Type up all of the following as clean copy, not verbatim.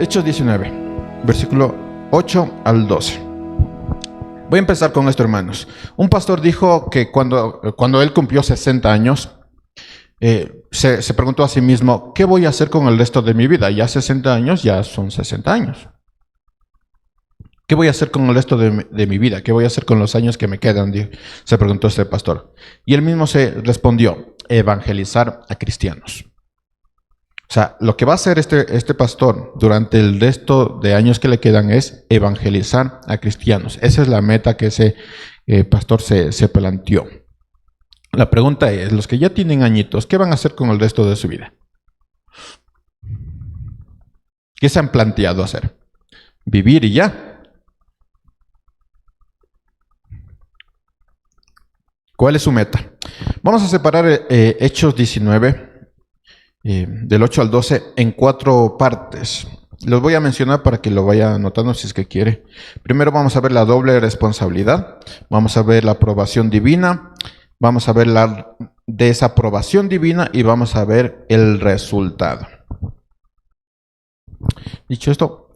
Hechos 19, versículo 8 al 12. Voy a empezar con esto, hermanos. Un pastor dijo que cuando él cumplió 60 años, se preguntó a sí mismo, ¿qué voy a hacer con el resto de mi vida? Ya 60 años, ya son 60 años. ¿Qué voy a hacer con el resto de mi vida? ¿Qué voy a hacer con los años que me quedan? Se preguntó este pastor. Y él mismo se respondió, evangelizar a cristianos. O sea, lo que va a hacer este pastor durante el resto de años que le quedan es evangelizar a cristianos. Esa es la meta que ese pastor se planteó. La pregunta es, los que ya tienen añitos, ¿qué van a hacer con el resto de su vida? ¿Qué se han planteado hacer? ¿Vivir y ya? ¿Cuál es su meta? Vamos a separar Hechos 19, del 8 al 12, en 4 partes. Los voy a mencionar para que lo vaya anotando si es que quiere. Primero vamos a ver la doble responsabilidad. Vamos a ver la aprobación divina. Vamos a ver la desaprobación divina y vamos a ver el resultado. Dicho esto,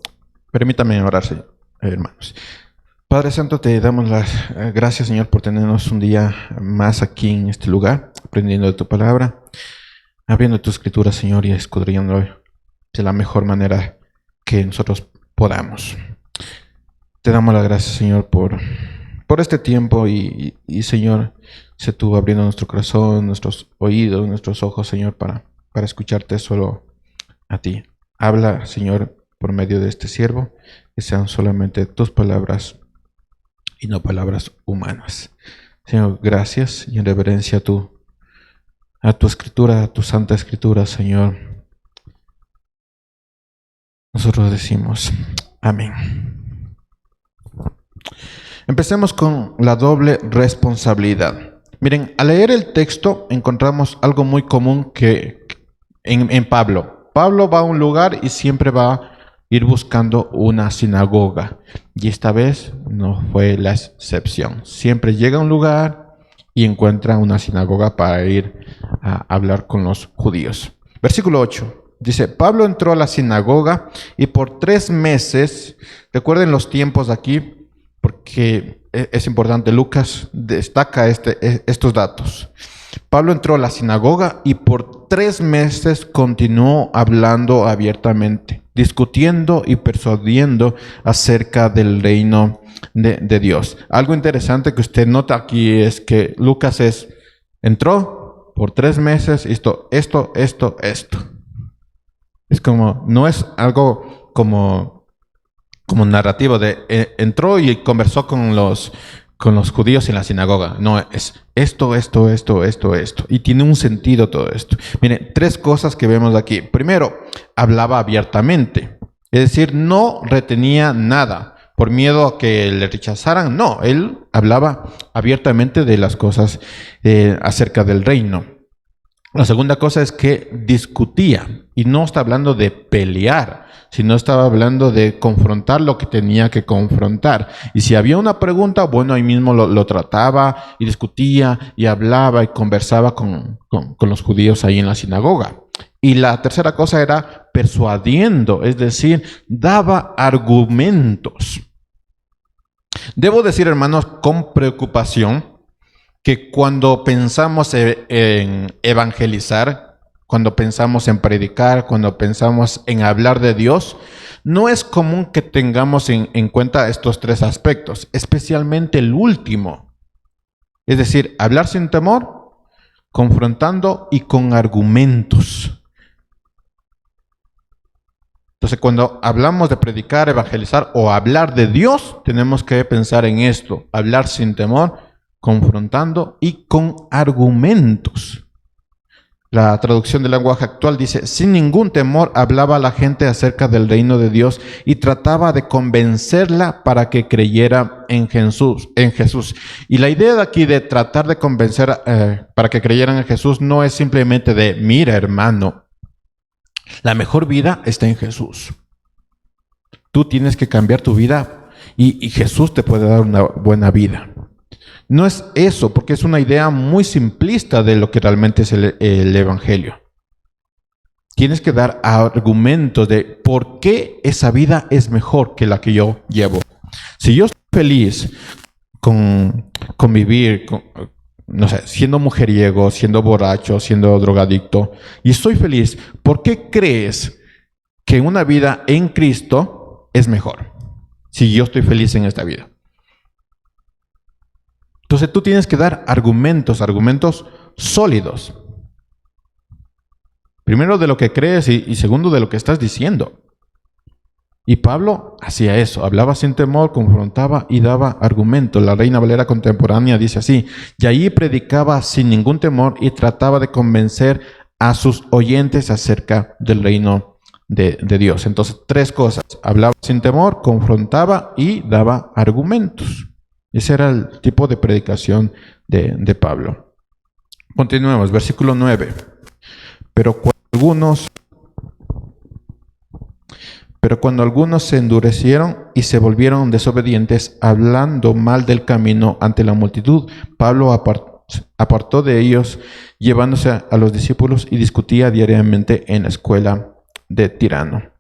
permítame orar, hermanos. Padre Santo, te damos las gracias, Señor, por tenernos un día más aquí en este lugar, aprendiendo de tu palabra, abriendo tu escritura, Señor, y escudriñando de la mejor manera que nosotros podamos. Te damos las gracias, Señor, por este tiempo y Señor, sé tú abriendo nuestro corazón, nuestros oídos, nuestros ojos, Señor, para escucharte solo a ti. Habla, Señor, por medio de este siervo, que sean solamente tus palabras y no palabras humanas. Señor, gracias y en reverencia a tu escritura, a tu santa escritura, Señor. Nosotros decimos amén. Empecemos con la doble responsabilidad. Miren, al leer el texto encontramos algo muy común que en Pablo. Pablo va a un lugar y siempre va a ir buscando una sinagoga. Y esta vez no fue la excepción. Siempre llega a un lugar y encuentra una sinagoga para ir a hablar con los judíos. Versículo 8. Dice, Pablo entró a la sinagoga y por 3 meses, recuerden los tiempos aquí, porque es importante, Lucas destaca estos datos. Pablo entró a la sinagoga y por 3 meses continuó hablando abiertamente, discutiendo y persuadiendo acerca del reino de Dios. Algo interesante que usted nota aquí es que Lucas entró por 3 meses, esto. Es como, no es algo como narrativo de entró y conversó con los judíos en la sinagoga. No, es esto. Y tiene un sentido todo esto. Miren, 3 cosas que vemos aquí. Primero, hablaba abiertamente. Es decir, no retenía nada por miedo a que le rechazaran. No, él hablaba abiertamente de las cosas acerca del reino. La segunda cosa es que discutía, y no está hablando de pelear, sino estaba hablando de confrontar lo que tenía que confrontar. Y si había una pregunta, bueno, ahí mismo lo trataba y discutía y hablaba y conversaba con los judíos ahí en la sinagoga. Y la tercera cosa era persuadiendo, es decir, daba argumentos. Debo decir, hermanos, con preocupación, que cuando pensamos en evangelizar, cuando pensamos en predicar, cuando pensamos en hablar de Dios, no es común que tengamos en cuenta estos 3 aspectos, especialmente el último. Es decir, hablar sin temor, confrontando y con argumentos. Entonces, cuando hablamos de predicar, evangelizar o hablar de Dios, tenemos que pensar en esto, hablar sin temor, confrontando y con argumentos. La traducción del lenguaje actual dice, sin ningún temor hablaba a la gente acerca del reino de Dios y trataba de convencerla para que creyera en Jesús. Y la idea de aquí de tratar de convencer para que creyeran en Jesús no es simplemente de, mira, hermano, la mejor vida está en Jesús. Tú tienes que cambiar tu vida y Jesús te puede dar una buena vida. No es eso, porque es una idea muy simplista de lo que realmente es el Evangelio. Tienes que dar argumentos de por qué esa vida es mejor que la que yo llevo. Si yo estoy feliz con vivir, no sé, siendo mujeriego, siendo borracho, siendo drogadicto, y estoy feliz, ¿por qué crees que una vida en Cristo es mejor? Si yo estoy feliz en esta vida. Entonces tú tienes que dar argumentos sólidos. Primero de lo que crees y segundo de lo que estás diciendo. Y Pablo hacía eso, hablaba sin temor, confrontaba y daba argumentos. La Reina Valera contemporánea dice así: y allí predicaba sin ningún temor y trataba de convencer a sus oyentes acerca del reino de Dios. Entonces, tres cosas: hablaba sin temor, confrontaba y daba argumentos. Ese era el tipo de predicación de Pablo. Continuemos, versículo 9. Pero cuando algunos se endurecieron y se volvieron desobedientes, hablando mal del camino ante la multitud, Pablo apartó de ellos, llevándose a los discípulos, y discutía diariamente en la escuela de Tirano.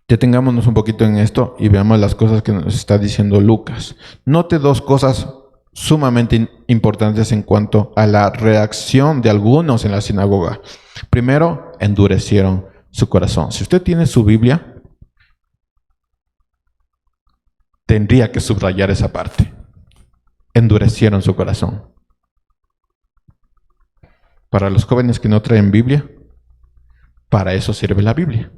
Detengámonos un poquito en esto y veamos las cosas que nos está diciendo Lucas. Note dos cosas sumamente importantes en cuanto a la reacción de algunos en la sinagoga. Primero, endurecieron su corazón. Si usted tiene su Biblia, tendría que subrayar esa parte. Endurecieron su corazón. Para los jóvenes que no traen Biblia, para eso sirve la Biblia.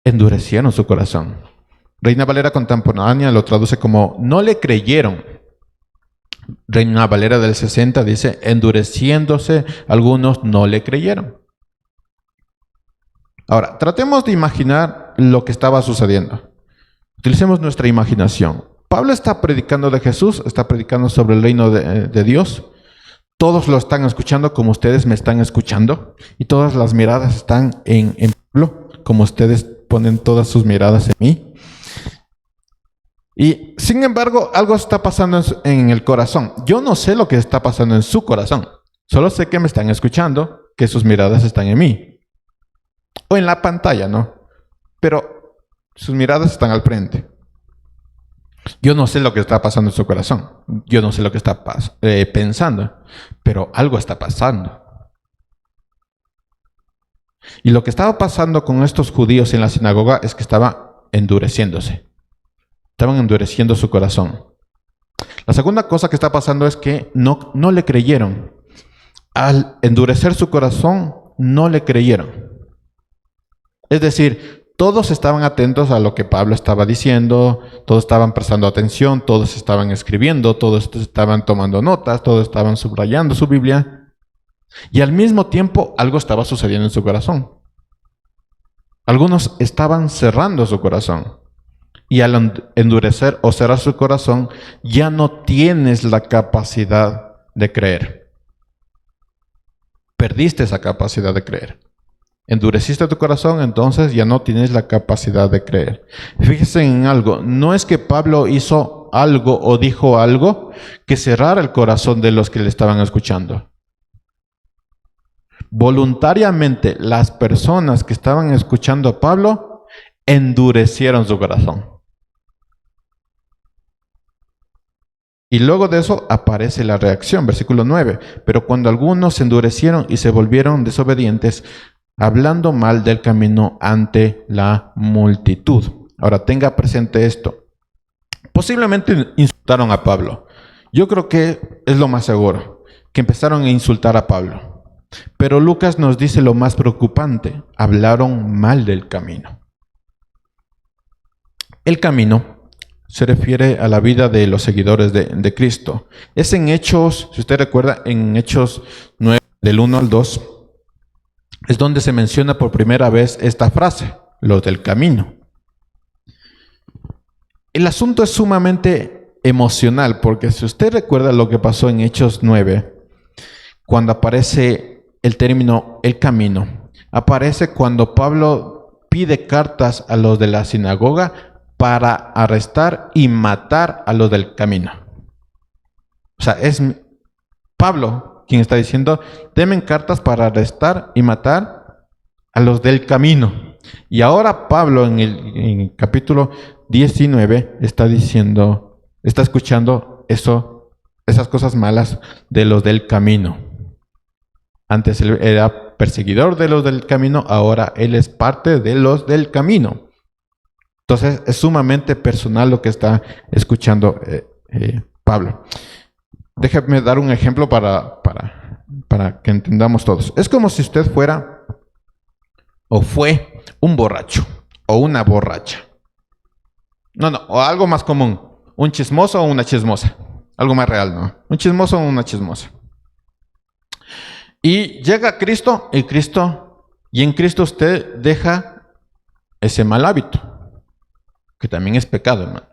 Endurecieron su corazón. Reina Valera contemporánea lo traduce como no le creyeron. Reina Valera del 60 dice, endureciéndose, algunos no le creyeron. Ahora, tratemos de imaginar lo que estaba sucediendo. Utilicemos nuestra imaginación. Pablo está predicando de Jesús, está predicando sobre el reino de Dios. Todos lo están escuchando como ustedes me están escuchando. Y todas las miradas están en Pablo, como ustedes ponen todas sus miradas en mí. Y sin embargo, algo está pasando en el corazón. Yo no sé lo que está pasando en su corazón. Solo sé que me están escuchando, que sus miradas están en mí. O en la pantalla, ¿no? Pero sus miradas están al frente. Yo no sé lo que está pasando en su corazón. Yo no sé lo que está pensando. Pero algo está pasando. Y lo que estaba pasando con estos judíos en la sinagoga es que estaba endureciéndose. Estaban endureciendo su corazón. La segunda cosa que está pasando es que no le creyeron. Al endurecer su corazón, no le creyeron. Es decir, todos estaban atentos a lo que Pablo estaba diciendo, todos estaban prestando atención, todos estaban escribiendo, todos estaban tomando notas, todos estaban subrayando su Biblia. Y al mismo tiempo, algo estaba sucediendo en su corazón. Algunos estaban cerrando su corazón. Y al endurecer o cerrar su corazón, ya no tienes la capacidad de creer. Perdiste esa capacidad de creer. Endureciste tu corazón, entonces ya no tienes la capacidad de creer. Fíjense en algo, no es que Pablo hizo algo o dijo algo que cerrara el corazón de los que le estaban escuchando. Voluntariamente, las personas que estaban escuchando a Pablo endurecieron su corazón. Y luego de eso aparece la reacción, versículo 9. Pero cuando algunos se endurecieron y se volvieron desobedientes, hablando mal del camino ante la multitud. Ahora, tenga presente esto. Posiblemente insultaron a Pablo. Yo creo que es lo más seguro, que empezaron a insultar a Pablo. Pero Lucas nos dice lo más preocupante. Hablaron mal del camino. El camino se refiere a la vida de los seguidores de Cristo. Es en Hechos, si usted recuerda, en Hechos 9, del 1 al 2, es donde se menciona por primera vez esta frase, los del camino. El asunto es sumamente emocional, porque si usted recuerda lo que pasó en Hechos 9, cuando aparece el término el camino, aparece cuando Pablo pide cartas a los de la sinagoga para arrestar y matar a los del camino. O sea, es Pablo quien está diciendo, temen cartas para arrestar y matar a los del camino. Y ahora Pablo en el capítulo 19 está diciendo, está escuchando esas cosas malas de los del camino. Antes él era perseguidor de los del camino, ahora él es parte de los del camino. Entonces es sumamente personal lo que está escuchando Pablo. Déjame dar un ejemplo para que entendamos todos. Es como si usted fuera o fue un borracho o una borracha. No, o algo más común. Un chismoso o una chismosa. Algo más real, ¿no? Un chismoso o una chismosa. Y llega Cristo y en Cristo usted deja ese mal hábito, que también es pecado, hermano.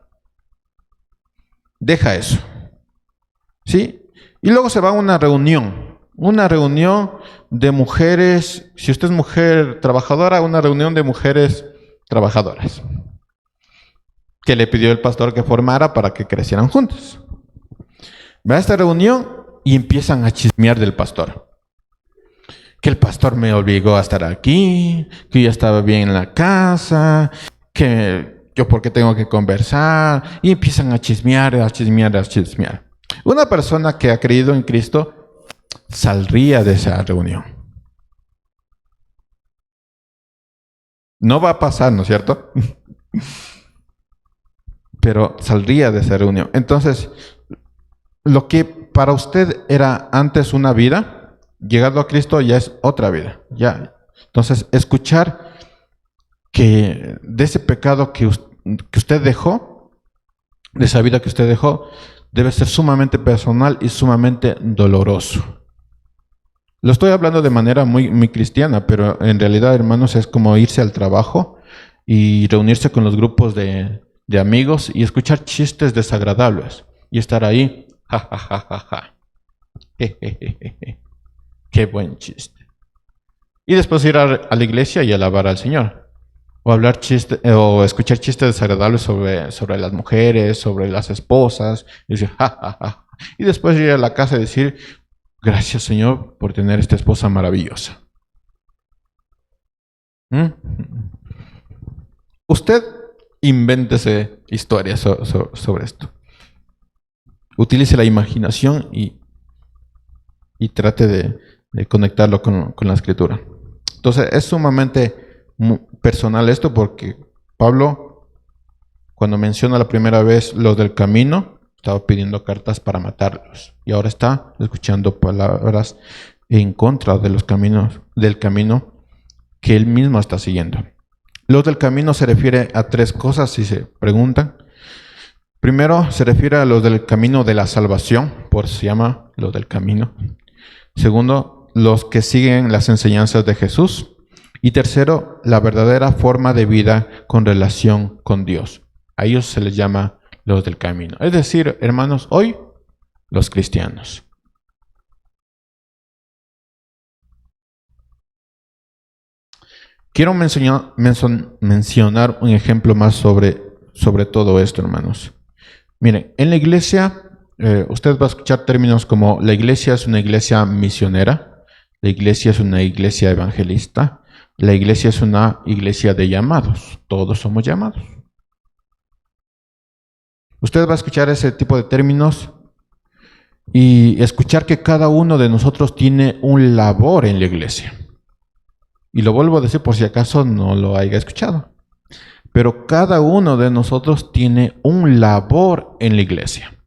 Deja eso. ¿Sí? Y luego se va a una reunión de mujeres, si usted es mujer trabajadora, una reunión de mujeres trabajadoras, que le pidió el pastor que formara para que crecieran juntos. Va a esta reunión y empiezan a chismear del pastor. Que el pastor me obligó a estar aquí, que yo estaba bien en la casa, que yo porque tengo que conversar, y empiezan a chismear. Una persona que ha creído en Cristo saldría de esa reunión. No va a pasar, ¿no es cierto? Pero saldría de esa reunión. Entonces, lo que para usted era antes una vida, llegado a Cristo ya es otra vida. Ya. Entonces, escuchar que de ese pecado que usted dejó, de esa vida que usted dejó, debe ser sumamente personal y sumamente doloroso. Lo estoy hablando de manera muy, muy cristiana, pero en realidad, hermanos, es como irse al trabajo y reunirse con los grupos de amigos y escuchar chistes desagradables y estar ahí, ja, ja, ja, ja, ja. Qué buen chiste. Y después ir a la iglesia y alabar al Señor. O hablar o escuchar chistes desagradables sobre las mujeres, sobre las esposas, y decir, ja, ja, ja. Y después ir a la casa y decir, gracias, Señor, por tener esta esposa maravillosa. Usted invéntese historias sobre esto. Utilice la imaginación y trate de conectarlo con la escritura. Entonces, es sumamente personal esto porque Pablo, cuando menciona la primera vez los del camino, estaba pidiendo cartas para matarlos. Y ahora está escuchando palabras en contra de los caminos, del camino que él mismo está siguiendo. Los del camino se refiere a tres cosas, si se preguntan. Primero, se refiere a los del camino de la salvación, por eso se llama los del camino. Segundo, los que siguen las enseñanzas de Jesús. Y tercero, la verdadera forma de vida con relación con Dios. A ellos se les llama los del camino. Es decir, hermanos, hoy, los cristianos. Quiero mencionar un ejemplo más sobre todo esto, hermanos. Miren, en la iglesia, usted va a escuchar términos como la iglesia es una iglesia misionera, la iglesia es una iglesia evangelista, la iglesia es una iglesia de llamados. Todos somos llamados. Usted va a escuchar ese tipo de términos y escuchar que cada uno de nosotros tiene un labor en la iglesia. Y lo vuelvo a decir por si acaso no lo haya escuchado. Pero cada uno de nosotros tiene un labor en la iglesia.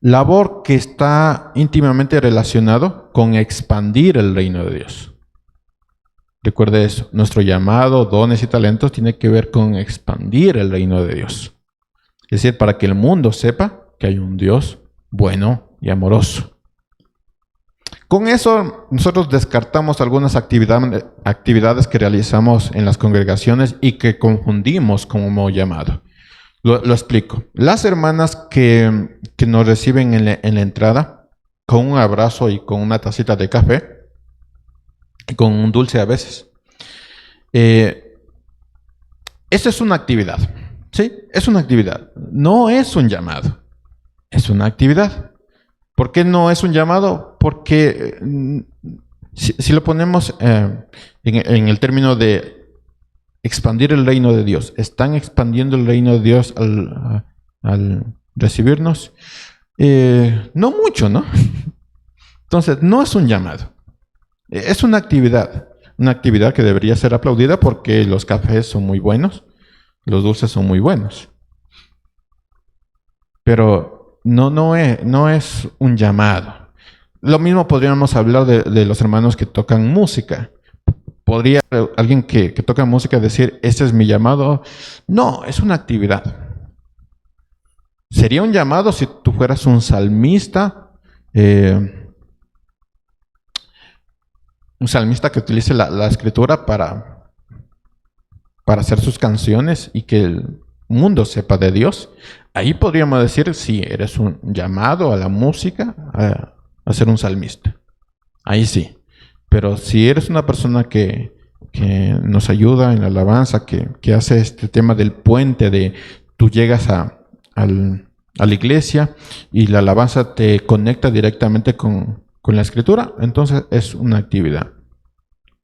Labor que está íntimamente relacionado con expandir el reino de Dios. Recuerde eso, nuestro llamado, dones y talentos tiene que ver con expandir el reino de Dios. Es decir, para que el mundo sepa que hay un Dios bueno y amoroso. Con eso nosotros descartamos algunas actividades que realizamos en las congregaciones y que confundimos como llamado. Lo explico. Las hermanas que nos reciben en la entrada con un abrazo y con una tacita de café, y con un dulce a veces. Esa es una actividad. ¿Sí? Es una actividad. No es un llamado. Es una actividad. ¿Por qué no es un llamado? Porque si lo ponemos en el término de expandir el reino de Dios, ¿están expandiendo el reino de Dios al recibirnos? No mucho, ¿no? Entonces, no es un llamado, es una actividad que debería ser aplaudida porque los cafés son muy buenos, los dulces son muy buenos. Pero no es un llamado. Lo mismo podríamos hablar de los hermanos que tocan música. ¿Podría alguien que toca música decir, este es mi llamado? No, es una actividad. Sería un llamado si tú fueras un salmista, que utilice la escritura para hacer sus canciones y que el mundo sepa de Dios. Ahí podríamos decir si eres un llamado a la música, a ser un salmista. Ahí sí. Pero si eres una persona que nos ayuda en la alabanza, que hace este tema del puente de tú llegas a la iglesia y la alabanza te conecta directamente con la escritura, entonces es una actividad.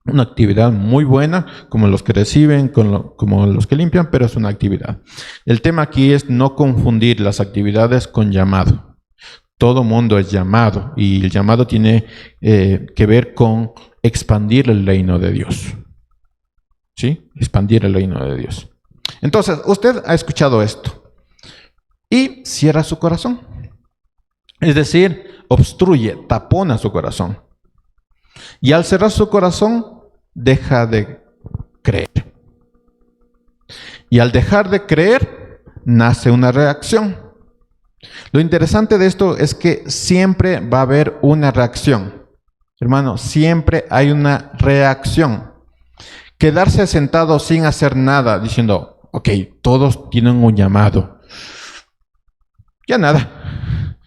Una actividad muy buena, como los que reciben, como los que limpian, pero es una actividad. El tema aquí es no confundir las actividades con llamado. Todo mundo es llamado y el llamado tiene que ver con expandir el reino de Dios. ¿Sí? Expandir el reino de Dios. Entonces, usted ha escuchado esto y cierra su corazón. Es decir, obstruye, tapona su corazón. Y al cerrar su corazón, deja de creer. Y al dejar de creer, nace una reacción. Lo interesante de esto es que siempre va a haber una reacción. Hermano, siempre hay una reacción. Quedarse sentado sin hacer nada, diciendo, ok, todos tienen un llamado. Ya nada.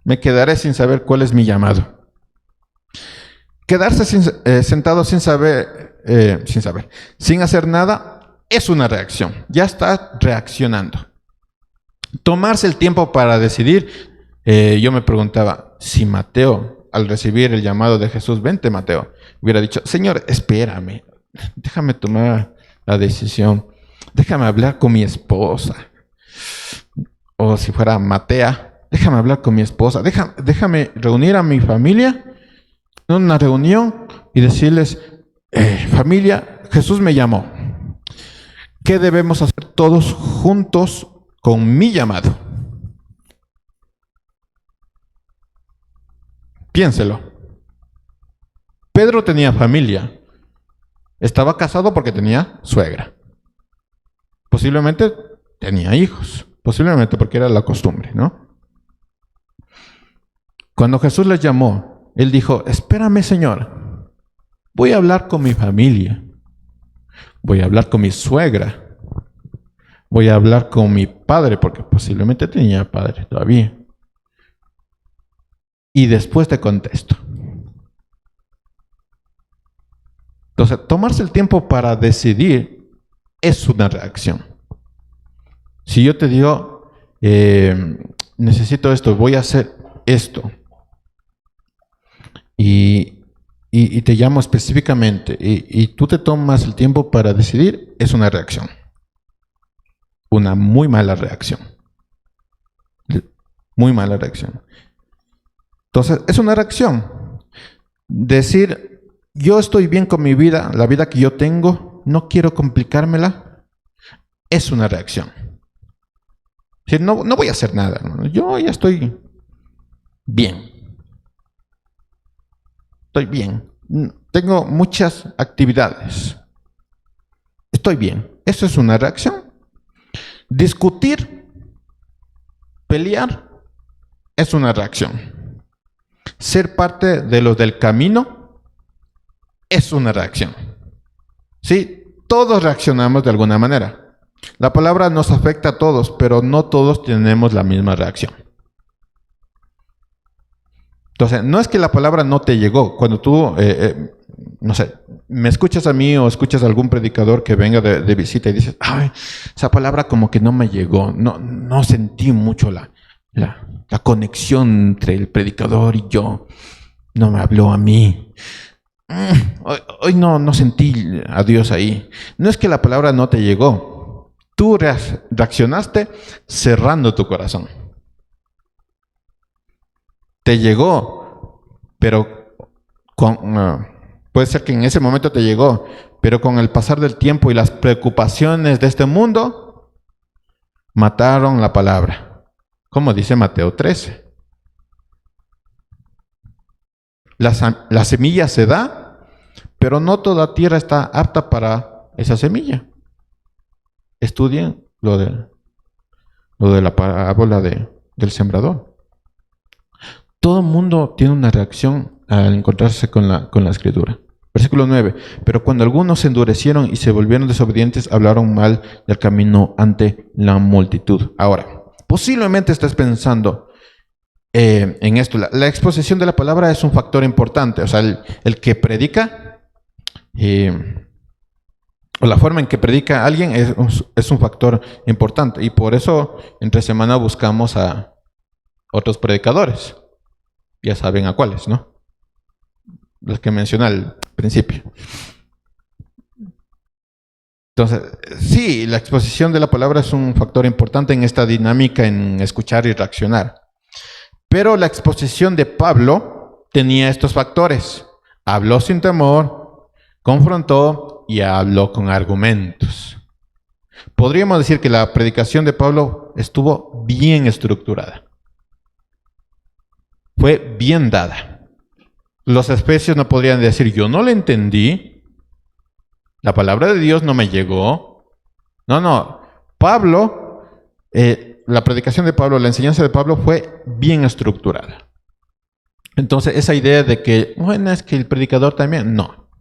Me quedaré sin saber cuál es mi llamado. Quedarse sentado sin hacer nada, es una reacción. Ya está reaccionando. Tomarse el tiempo para decidir. Yo me preguntaba, si Mateo, al recibir el llamado de Jesús, vente Mateo, hubiera dicho, Señor, espérame, déjame tomar la decisión, déjame hablar con mi esposa. O si fuera Matea, déjame hablar con mi esposa, déjame reunir a mi familia en una reunión y decirles, familia, Jesús me llamó. ¿Qué debemos hacer todos juntos con mi llamado? Piénselo. Pedro tenía familia. Estaba casado porque tenía suegra. Posiblemente tenía hijos. Posiblemente porque era la costumbre, ¿no? Cuando Jesús les llamó, él dijo, espérame, Señor. Voy a hablar con mi familia. Voy a hablar con mi suegra. Voy a hablar con mi padre, porque posiblemente tenía padre todavía. Y después te contesto. Entonces, tomarse el tiempo para decidir es una reacción. Si yo te digo, necesito esto, voy a hacer esto, y te llamo específicamente, y tú te tomas el tiempo para decidir, es una reacción. Una muy mala reacción. Muy mala reacción. Entonces, es una reacción. Decir, yo estoy bien con mi vida, la vida que yo tengo, no quiero complicármela, es una reacción. Es decir, no voy a hacer nada, hermano. Yo ya estoy bien. Estoy bien. Tengo muchas actividades. Estoy bien. Eso es una reacción. Discutir, pelear, es una reacción. Ser parte de los del camino es una reacción. Sí, todos reaccionamos de alguna manera. La palabra nos afecta a todos, pero no todos tenemos la misma reacción. Entonces, no es que la palabra no te llegó. Cuando tú, no sé, me escuchas a mí o escuchas a algún predicador que venga de visita y dices, ay, esa palabra como que no me llegó, no sentí mucho la conexión entre el predicador y yo. No me habló a mí. Hoy no sentí a Dios ahí. No es que la palabra no te llegó. Tú reaccionaste cerrando tu corazón. Te llegó, pero puede ser que en ese momento te llegó, pero con el pasar del tiempo y las preocupaciones de este mundo, mataron la palabra. Como dice Mateo 13. La semilla se da, pero no toda tierra está apta para esa semilla. Estudien lo de la parábola del sembrador. Todo el mundo tiene una reacción al encontrarse con la escritura. Versículo 9. Pero cuando algunos se endurecieron y se volvieron desobedientes, hablaron mal del camino ante la multitud. Ahora, posiblemente estés pensando en esto. La exposición de la palabra es un factor importante. O sea, el que predica, o la forma en que predica alguien es un factor importante. Y por eso, entre semana buscamos a otros predicadores. Ya saben a cuáles, ¿no? Los que mencioné al principio. Entonces, sí, la exposición de la palabra es un factor importante en esta dinámica en escuchar y reaccionar. Pero la exposición de Pablo tenía estos factores. Habló sin temor, confrontó y habló con argumentos. Podríamos decir que la predicación de Pablo estuvo bien estructurada. Fue bien dada. Los especios no podrían decir, yo no le entendí, la palabra de Dios no me llegó. No. Pablo, la predicación de Pablo, la enseñanza de Pablo fue bien estructurada. Entonces, esa idea de que, bueno, es que el predicador también, no.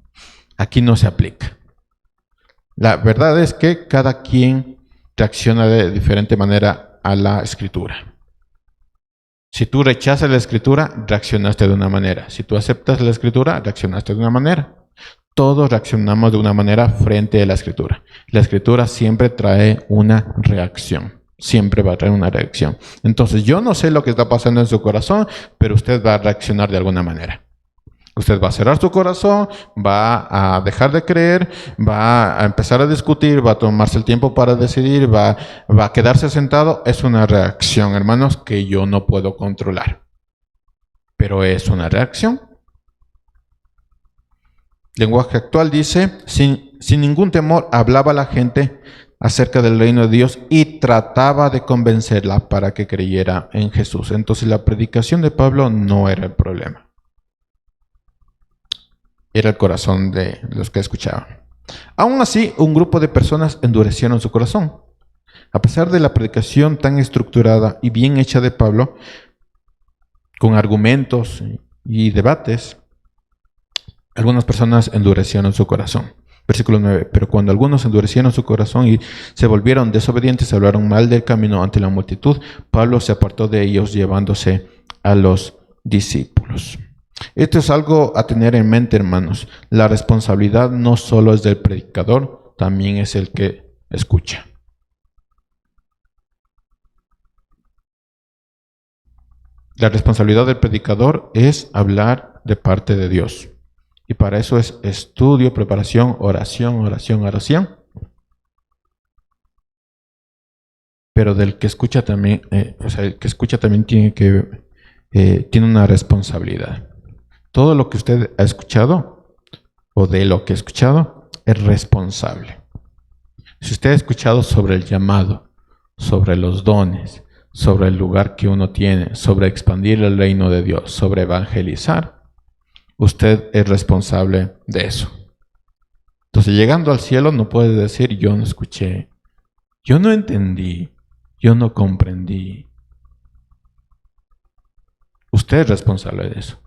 Aquí no se aplica. La verdad es que cada quien reacciona de diferente manera a la escritura. Si tú rechazas la escritura, reaccionaste de una manera. Si tú aceptas la escritura, reaccionaste de una manera. Todos reaccionamos de una manera frente a la escritura. La escritura siempre trae una reacción. Siempre va a traer una reacción. Entonces, yo no sé lo que está pasando en su corazón, pero usted va a reaccionar de alguna manera. Usted va a cerrar su corazón, va a dejar de creer, va a empezar a discutir, va a tomarse el tiempo para decidir, va a quedarse sentado. Es una reacción, hermanos, que yo no puedo controlar. Pero es una reacción. Lenguaje actual dice, sin ningún temor hablaba la gente acerca del reino de Dios y trataba de convencerla para que creyera en Jesús. Entonces la predicación de Pablo no era el problema. Era el corazón de los que escuchaban. Aún así, un grupo de personas endurecieron su corazón. A pesar de la predicación tan estructurada y bien hecha de Pablo, con argumentos y debates, algunas personas endurecieron su corazón. Versículo 9. Pero cuando algunos endurecieron su corazón y se volvieron desobedientes, hablaron mal del camino ante la multitud, Pablo se apartó de ellos llevándose a los discípulos. Esto es algo a tener en mente, hermanos. La responsabilidad no solo es del predicador, también es el que escucha. La responsabilidad del predicador es hablar de parte de Dios. Y para eso es estudio, preparación, oración. Pero del que escucha también, el que escucha también tiene una responsabilidad. Todo lo que usted ha escuchado, o de lo que ha escuchado, es responsable. Si usted ha escuchado sobre el llamado, sobre los dones, sobre el lugar que uno tiene, sobre expandir el reino de Dios, sobre evangelizar, usted es responsable de eso. Entonces, llegando al cielo, no puede decir, yo no escuché, yo no entendí, yo no comprendí. Usted es responsable de eso.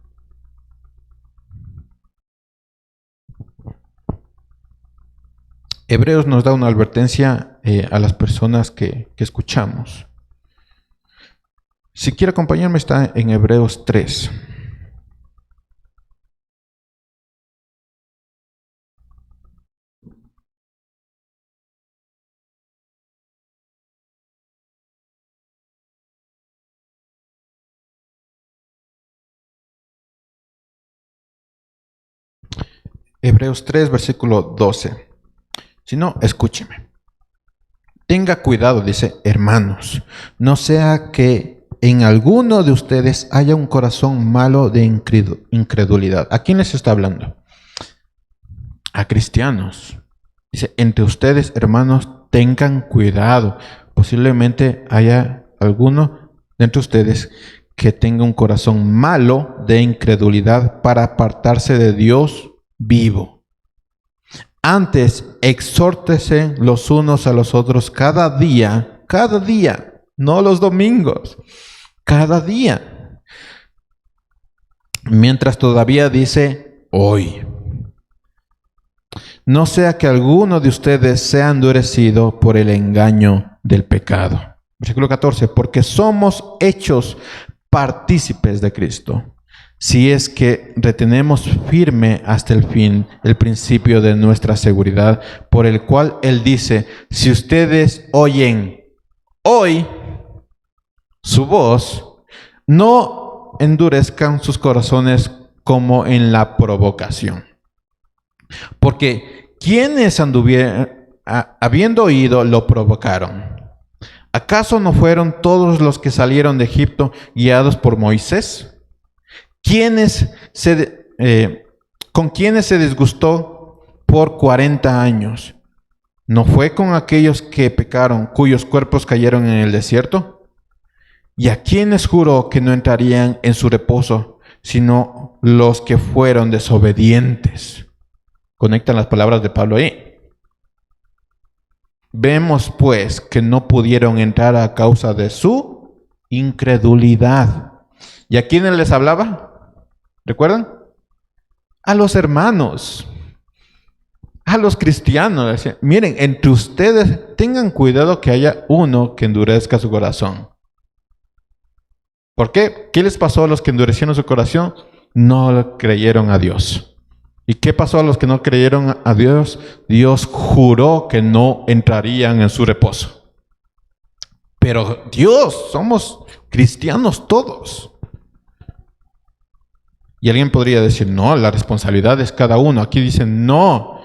Hebreos nos da una advertencia a las personas que escuchamos. Si quiere acompañarme, está en Hebreos 3. Hebreos 3, versículo 12. Si no, escúcheme. Tenga cuidado, dice, hermanos, no sea que en alguno de ustedes haya un corazón malo de incredulidad. ¿A quién les está hablando? A cristianos. Dice, entre ustedes, hermanos, tengan cuidado. Posiblemente haya alguno de entre ustedes que tenga un corazón malo de incredulidad para apartarse de Dios vivo. Antes, exhórtese los unos a los otros cada día, no los domingos, cada día. Mientras todavía dice hoy. No sea que alguno de ustedes sea endurecido por el engaño del pecado. Versículo 14, porque somos hechos partícipes de Cristo, si es que retenemos firme hasta el fin el principio de nuestra seguridad, por el cual Él dice, si ustedes oyen hoy su voz, no endurezcan sus corazones como en la provocación. Porque quienes anduvieron, habiendo oído, lo provocaron. ¿Acaso no fueron todos los que salieron de Egipto guiados por Moisés? ¿Con quienes se disgustó por 40 años? ¿No fue con aquellos que pecaron, cuyos cuerpos cayeron en el desierto? ¿Y a quienes juró que no entrarían en su reposo, sino los que fueron desobedientes? Conectan las palabras de Pablo ahí. Vemos pues que no pudieron entrar a causa de su incredulidad. ¿Y a quiénes les hablaba? ¿Recuerdan? A los hermanos, a los cristianos. Decía, miren, entre ustedes tengan cuidado que haya uno que endurezca su corazón. ¿Por qué? ¿Qué les pasó a los que endurecieron su corazón? No creyeron a Dios. ¿Y qué pasó a los que no creyeron a Dios? Dios juró que no entrarían en su reposo. Pero Dios, somos cristianos todos. Y alguien podría decir, no, la responsabilidad es cada uno. Aquí dicen, no,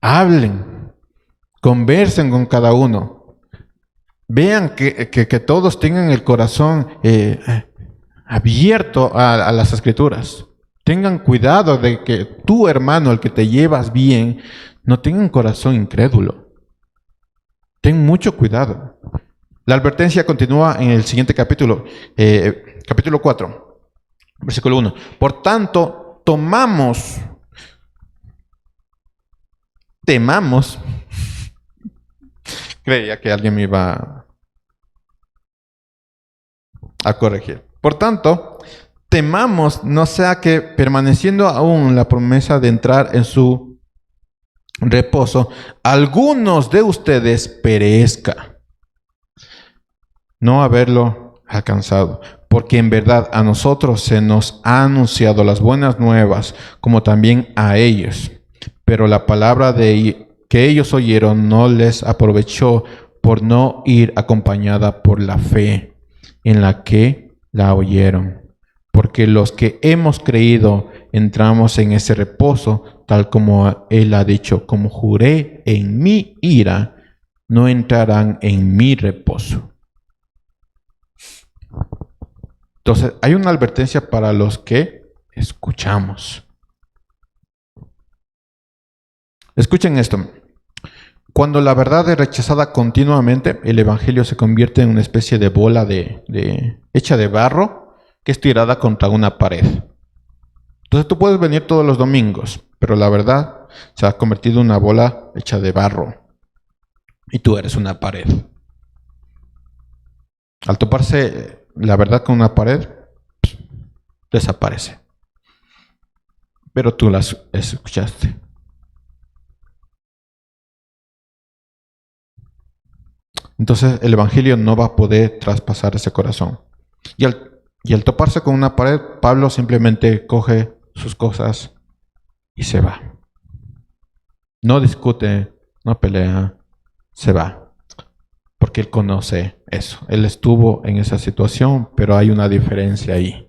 hablen, conversen con cada uno. Vean que todos tengan el corazón abierto a las Escrituras. Tengan cuidado de que tu hermano, el que te llevas bien, no tenga un corazón incrédulo. Ten mucho cuidado. La advertencia continúa en el siguiente capítulo, capítulo 4, versículo 1. Por tanto, temamos, creía que alguien me iba a corregir. Por tanto, temamos, no sea que permaneciendo aún la promesa de entrar en su reposo, algunos de ustedes perezca, no haberlo alcanzado. Porque en verdad a nosotros se nos ha anunciado las buenas nuevas, como también a ellos. Pero la palabra que ellos oyeron no les aprovechó por no ir acompañada por la fe en la que la oyeron. Porque los que hemos creído entramos en ese reposo, tal como Él ha dicho, como juré en mi ira, no entrarán en mi reposo. Entonces, hay una advertencia para los que escuchamos. Escuchen esto. Cuando la verdad es rechazada continuamente, el evangelio se convierte en una especie de bola hecha de barro, que es tirada contra una pared. Entonces tú puedes venir todos los domingos, pero la verdad se ha convertido en una bola hecha de barro y tú eres una pared. Al toparse la verdad con una pared, desaparece. Pero tú la escuchaste. Entonces el evangelio no va a poder traspasar ese corazón. Y al toparse con una pared, Pablo simplemente coge sus cosas y se va. No discute, no pelea, se va. Porque él conoce eso. Él estuvo en esa situación, pero hay una diferencia ahí.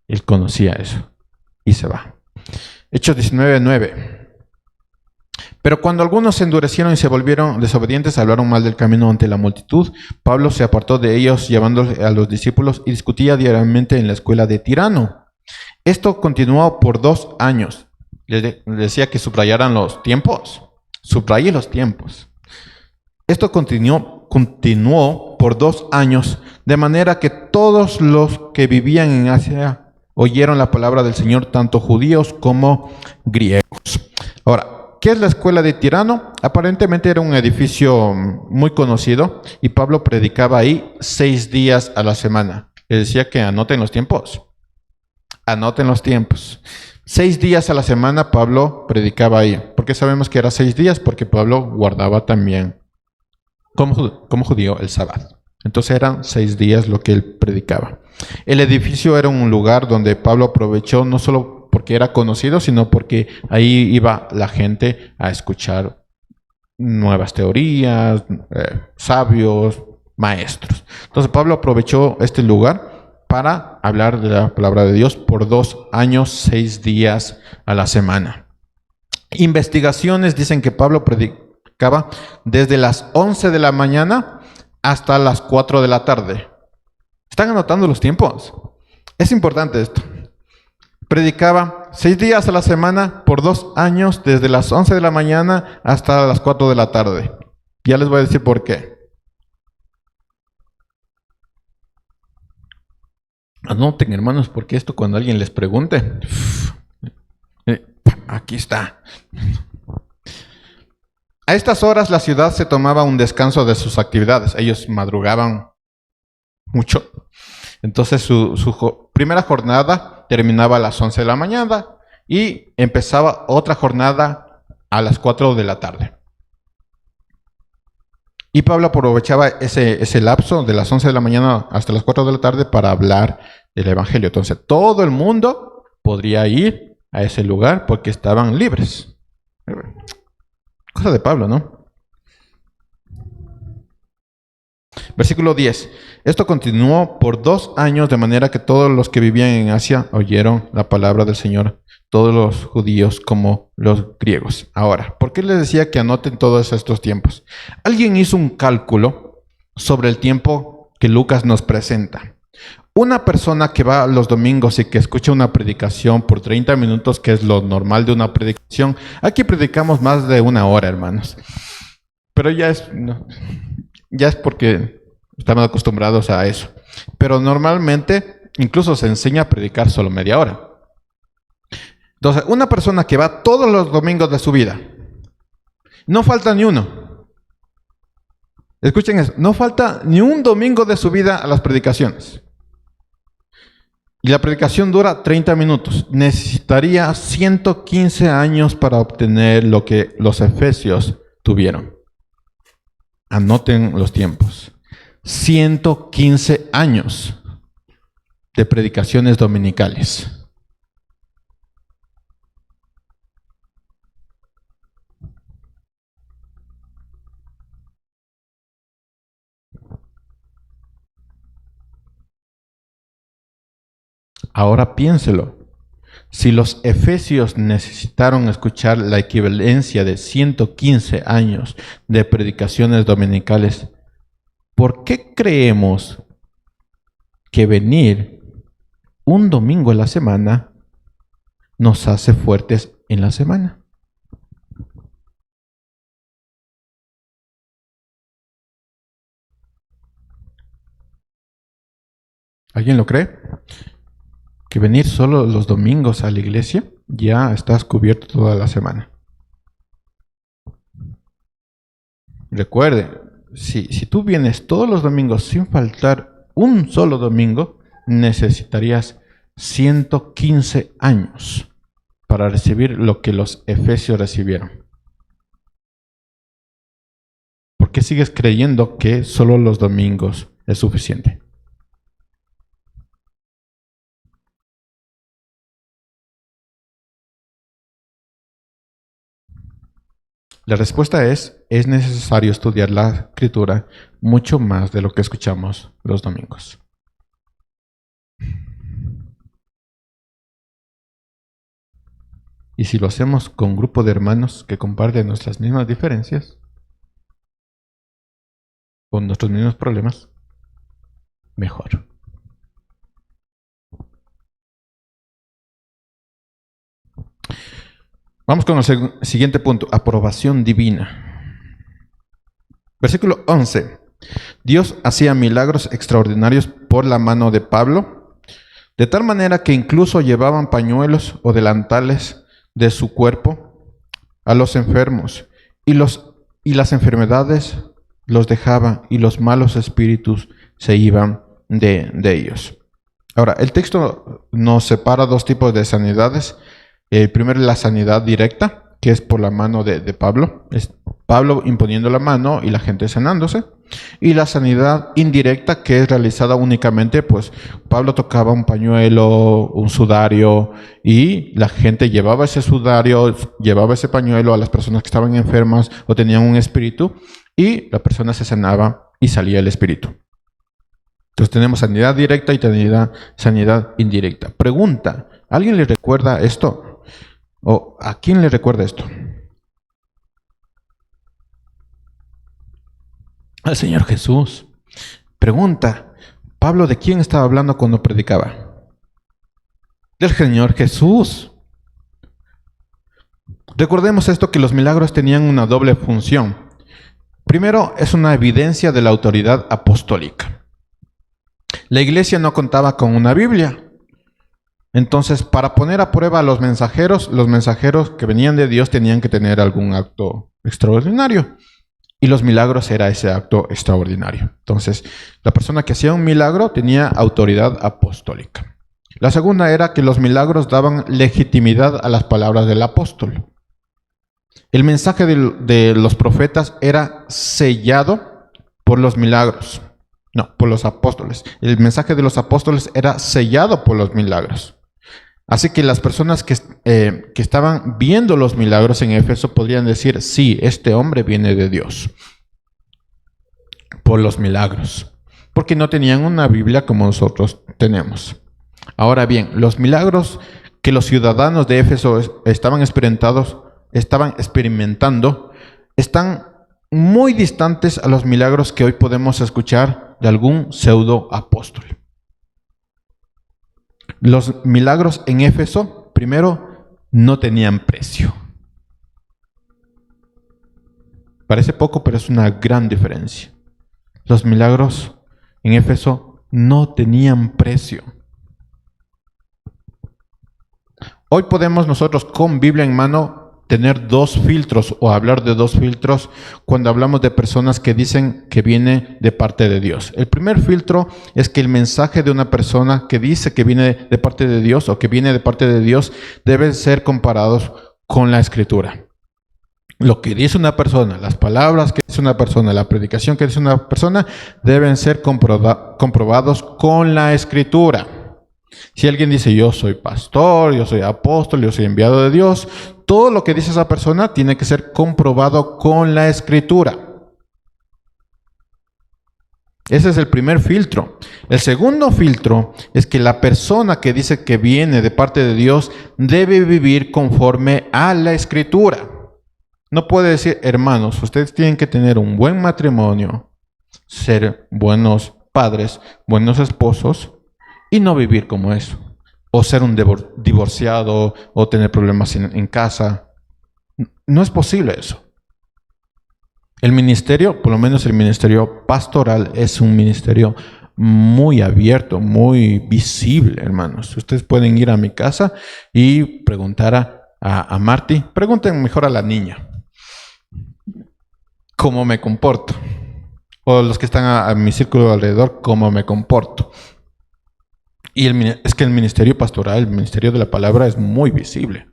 Él conocía eso y se va. Hechos 19:9. Pero cuando algunos se endurecieron y se volvieron desobedientes, hablaron mal del camino ante la multitud, Pablo se apartó de ellos, llevando a los discípulos, y discutía diariamente en la escuela de Tirano. Esto continuó por 2 años. Les decía que subrayaran los tiempos. Subraye los tiempos. Esto continuó por 2 años, de manera que todos los que vivían en Asia oyeron la palabra del Señor, tanto judíos como griegos. Ahora, ¿qué es la escuela de Tirano? Aparentemente era un edificio muy conocido y Pablo predicaba ahí 6 días a la semana. Les decía que anoten los tiempos. Anoten los tiempos. 6 días a la semana Pablo predicaba ahí. ¿Por qué sabemos que era 6 días? Porque Pablo guardaba también como judío el sábado. Entonces eran 6 días lo que él predicaba. El edificio era un lugar donde Pablo aprovechó no solo porque era conocido, sino porque ahí iba la gente a escuchar nuevas teorías, sabios, maestros. Entonces Pablo aprovechó este lugar para hablar de la palabra de Dios por 2 años, 6 días a la semana. Investigaciones dicen que Pablo predicaba desde las 11 de la mañana hasta las 4 de la tarde. ¿Están anotando los tiempos? Es importante esto. Predicaba 6 días a la semana por 2 años, desde las 11 de la mañana hasta las 4 de la tarde. Ya les voy a decir por qué. Anoten, hermanos, porque esto cuando alguien les pregunte, aquí está. A estas horas la ciudad se tomaba un descanso de sus actividades. Ellos madrugaban mucho. Entonces su primera jornada terminaba a las 11 de la mañana y empezaba otra jornada a las 4 de la tarde. Y Pablo aprovechaba ese lapso de las 11 de la mañana hasta las 4 de la tarde para hablar del Evangelio. Entonces todo el mundo podría ir a ese lugar porque estaban libres. Cosa de Pablo, ¿no? Versículo 10. Esto continuó por 2 años, de manera que todos los que vivían en Asia oyeron la palabra del Señor, todos los judíos como los griegos. Ahora, ¿por qué les decía que anoten todos estos tiempos? Alguien hizo un cálculo sobre el tiempo que Lucas nos presenta. Una persona que va los domingos y que escucha una predicación por 30 minutos, que es lo normal de una predicación. Aquí predicamos más de 1 hora, hermanos. Pero ya es porque estamos acostumbrados a eso. Pero normalmente incluso se enseña a predicar solo media hora. Entonces, una persona que va todos los domingos de su vida, no falta ni uno. Escuchen eso, no falta ni un domingo de su vida a las predicaciones. Y la predicación dura 30 minutos. Necesitaría 115 años para obtener lo que los efesios tuvieron. Anoten los tiempos. 115 años de predicaciones dominicales. Ahora piénselo. Si los efesios necesitaron escuchar la equivalencia de 115 años de predicaciones dominicales, ¿por qué creemos que venir un domingo a la semana nos hace fuertes en la semana? ¿Alguien lo cree? Que venir solo los domingos a la iglesia, ya estás cubierto toda la semana. Recuerde, si tú vienes todos los domingos sin faltar un solo domingo, necesitarías 115 años para recibir lo que los efesios recibieron. ¿Por qué sigues creyendo que solo los domingos es suficiente? La respuesta es necesario estudiar la Escritura mucho más de lo que escuchamos los domingos. Y si lo hacemos con un grupo de hermanos que comparten nuestras mismas diferencias, con nuestros mismos problemas, mejor. Vamos con el siguiente punto, aprobación divina. Versículo 11. Dios hacía milagros extraordinarios por la mano de Pablo, de tal manera que incluso llevaban pañuelos o delantales de su cuerpo a los enfermos, y las enfermedades los dejaba, y los malos espíritus se iban de ellos. Ahora, el texto nos separa dos tipos de sanidades. Primero, la sanidad directa, que es por la mano de Pablo. Es Pablo imponiendo la mano y la gente sanándose. Y la sanidad indirecta, que es realizada únicamente, pues Pablo tocaba un pañuelo, un sudario, y la gente llevaba ese sudario, llevaba ese pañuelo a las personas que estaban enfermas o tenían un espíritu, y la persona se sanaba y salía el espíritu. Entonces tenemos sanidad directa y sanidad indirecta. Pregunta, ¿alguien le recuerda esto? ¿O a quién le recuerda esto? Al Señor Jesús. Pregunta, ¿Pablo de quién estaba hablando cuando predicaba? Del Señor Jesús. Recordemos esto, que los milagros tenían una doble función. Primero, es una evidencia de la autoridad apostólica. La iglesia no contaba con una Biblia. Entonces, para poner a prueba a los mensajeros que venían de Dios tenían que tener algún acto extraordinario. Y los milagros era ese acto extraordinario. Entonces, la persona que hacía un milagro tenía autoridad apostólica. La segunda era que los milagros daban legitimidad a las palabras del apóstol. El mensaje de los profetas era sellado por los milagros. No, por los apóstoles. El mensaje de los apóstoles era sellado por los milagros. Así que las personas que estaban viendo los milagros en Éfeso podrían decir, sí, este hombre viene de Dios. Por los milagros. Porque no tenían una Biblia como nosotros tenemos. Ahora bien, los milagros que los ciudadanos de Éfeso estaban experimentando están muy distantes a los milagros que hoy podemos escuchar de algún pseudo apóstol. Los milagros en Éfeso, primero, no tenían precio. Parece poco, pero es una gran diferencia. Los milagros en Éfeso no tenían precio. Hoy podemos nosotros con Biblia en mano tener dos filtros o hablar de dos filtros cuando hablamos de personas que dicen que viene de parte de Dios. El primer filtro es que el mensaje de una persona que dice que viene de parte de Dios o que viene de parte de Dios deben ser comparados con la Escritura. Lo que dice una persona, las palabras que dice una persona, la predicación que dice una persona deben ser comprobados con la Escritura. Si alguien dice yo soy pastor, yo soy apóstol, yo soy enviado de Dios, todo lo que dice esa persona tiene que ser comprobado con la Escritura. Ese es el primer filtro. El segundo filtro es que la persona que dice que viene de parte de Dios debe vivir conforme a la Escritura. No puede decir, hermanos, ustedes tienen que tener un buen matrimonio, ser buenos padres, buenos esposos, y no vivir como eso. O ser un divorciado, o tener problemas en casa. No es posible eso. El ministerio, por lo menos el ministerio pastoral, es un ministerio muy abierto, muy visible, hermanos. Ustedes pueden ir a mi casa y preguntar a Marty, pregunten mejor a la niña, cómo me comporto. O los que están a mi círculo alrededor, cómo me comporto. Y es que el ministerio pastoral, el ministerio de la palabra es muy visible.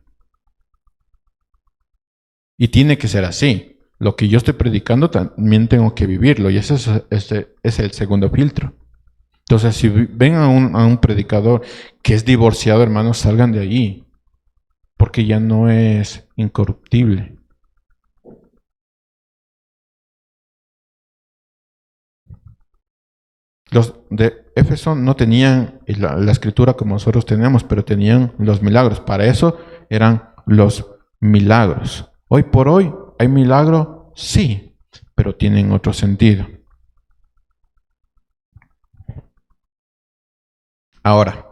Y tiene que ser así. Lo que yo estoy predicando también tengo que vivirlo. Y ese es el segundo filtro. Entonces, si ven a un predicador que es divorciado, hermanos, salgan de allí. Porque ya no es incorruptible. Los de Éfeso no tenían la escritura como nosotros tenemos, pero tenían los milagros. Para eso eran los milagros. Hoy por hoy, ¿hay milagro? Sí, pero tienen otro sentido. Ahora,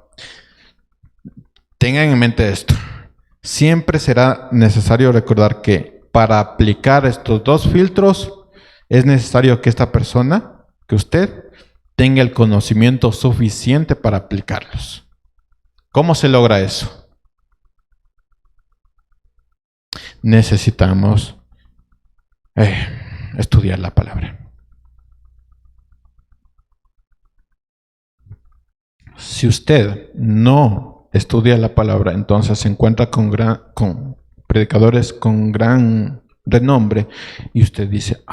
tengan en mente esto. Siempre será necesario recordar que para aplicar estos dos filtros es necesario que esta persona, que usted, tenga el conocimiento suficiente para aplicarlos. ¿Cómo se logra eso? Necesitamos estudiar la palabra. Si usted no estudia la palabra, entonces se encuentra con predicadores con gran renombre y usted dice,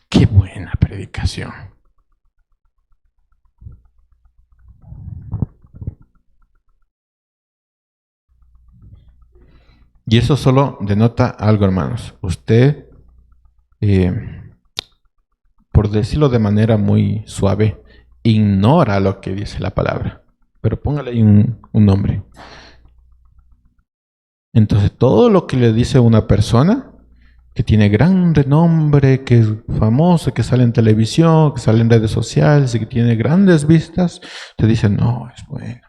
qué buena predicación. Y eso solo denota algo, hermanos. Usted, por decirlo de manera muy suave, ignora lo que dice la palabra. Pero póngale ahí un nombre. Entonces, todo lo que le dice una persona que tiene gran renombre, que es famoso, que sale en televisión, que sale en redes sociales y que tiene grandes vistas, te dice, no, es bueno.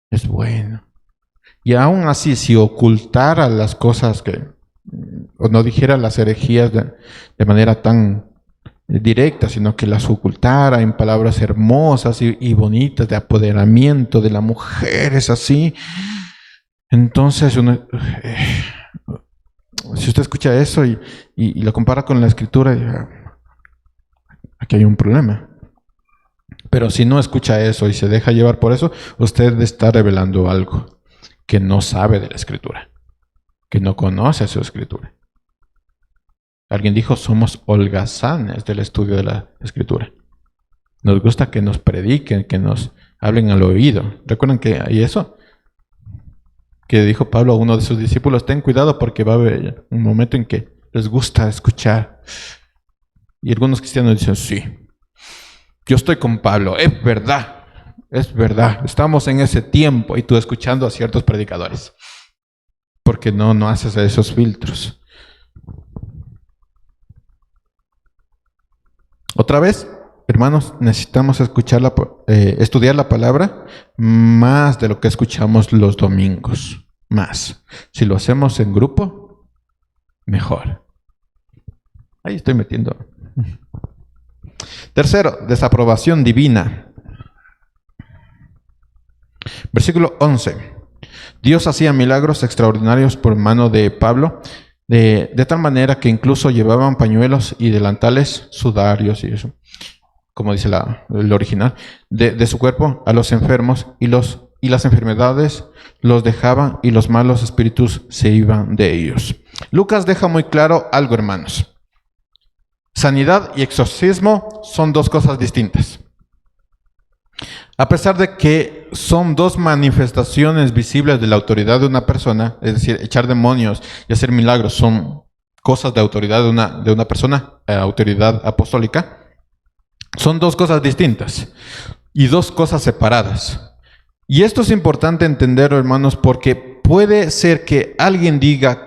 Es bueno. Y aún así, si ocultara las cosas o no dijera las herejías de manera tan directa, sino que las ocultara en palabras hermosas y bonitas de apoderamiento de la mujer, es así. Entonces, si usted escucha eso y lo compara con la escritura, aquí hay un problema. Pero si no escucha eso y se deja llevar por eso, usted está revelando algo que no sabe de la escritura, que no conoce su escritura. Alguien dijo, somos holgazanes del estudio de la escritura. Nos gusta que nos prediquen, que nos hablen al oído. ¿Recuerdan que hay eso? Que dijo Pablo a uno de sus discípulos, ten cuidado porque va a haber un momento en que les gusta escuchar. Y algunos cristianos dicen, sí, yo estoy con Pablo, es verdad, estamos en ese tiempo, y tú escuchando a ciertos predicadores, porque no haces esos filtros. Otra vez, hermanos, necesitamos estudiar la palabra más de lo que escuchamos los domingos, más. Si lo hacemos en grupo, mejor. Ahí estoy metiendo. Tercero, desaprobación divina. Versículo 11. Dios hacía milagros extraordinarios por mano de Pablo, de tal manera que incluso llevaban pañuelos y delantales, sudarios y eso, como dice el original, de su cuerpo a los enfermos, y las enfermedades los dejaban y los malos espíritus se iban de ellos. Lucas deja muy claro algo, hermanos. Sanidad y exorcismo son dos cosas distintas. A pesar de que son dos manifestaciones visibles de la autoridad de una persona, es decir, echar demonios y hacer milagros son cosas de autoridad de una persona, autoridad apostólica, son dos cosas distintas y dos cosas separadas. Y esto es importante entenderlo, hermanos, porque puede ser que alguien diga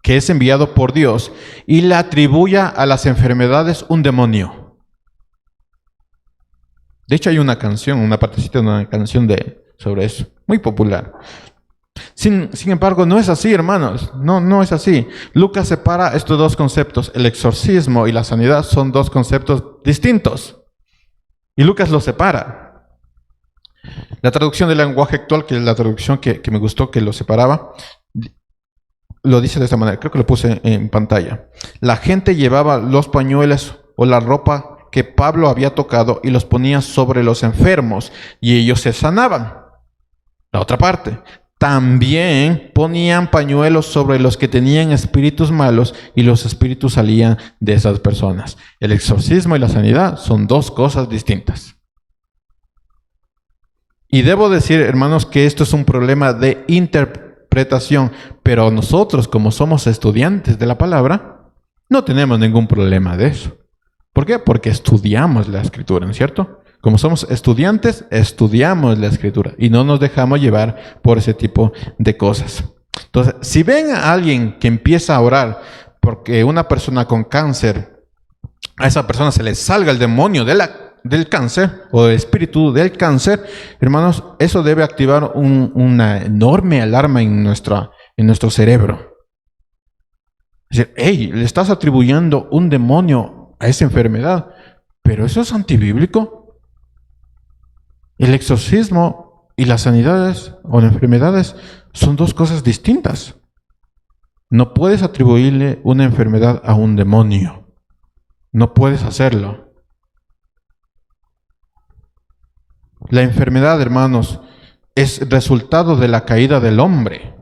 que es enviado por Dios y le atribuya a las enfermedades un demonio. De hecho, hay una canción, una partecita de una canción sobre eso, muy popular. Sin embargo, no es así, hermanos. No es así. Lucas separa estos dos conceptos. El exorcismo y la sanidad son dos conceptos distintos. Y Lucas los separa. La traducción del lenguaje actual, que es la traducción que me gustó, que lo separaba, lo dice de esta manera. Creo que lo puse en pantalla. La gente llevaba los pañuelos o la ropa que Pablo había tocado y los ponía sobre los enfermos y ellos se sanaban. La otra parte. También ponían pañuelos sobre los que tenían espíritus malos y los espíritus salían de esas personas. El exorcismo y la sanidad son dos cosas distintas. Y debo decir, hermanos, que esto es un problema de interpretación, pero nosotros, como somos estudiantes de la palabra, no tenemos ningún problema de eso. ¿Por qué? Porque estudiamos la escritura, ¿no es cierto? Como somos estudiantes, estudiamos la Escritura y no nos dejamos llevar por ese tipo de cosas. Entonces, si ven a alguien que empieza a orar porque una persona con cáncer, a esa persona se le salga el demonio del cáncer o el espíritu del cáncer, hermanos, eso debe activar una enorme alarma en nuestro cerebro. Es decir, hey, le estás atribuyendo un demonio a esa enfermedad, pero eso es antibíblico. El exorcismo y las sanidades o las enfermedades son dos cosas distintas. No puedes atribuirle una enfermedad a un demonio. No puedes hacerlo. La enfermedad, hermanos, es resultado de la caída del hombre.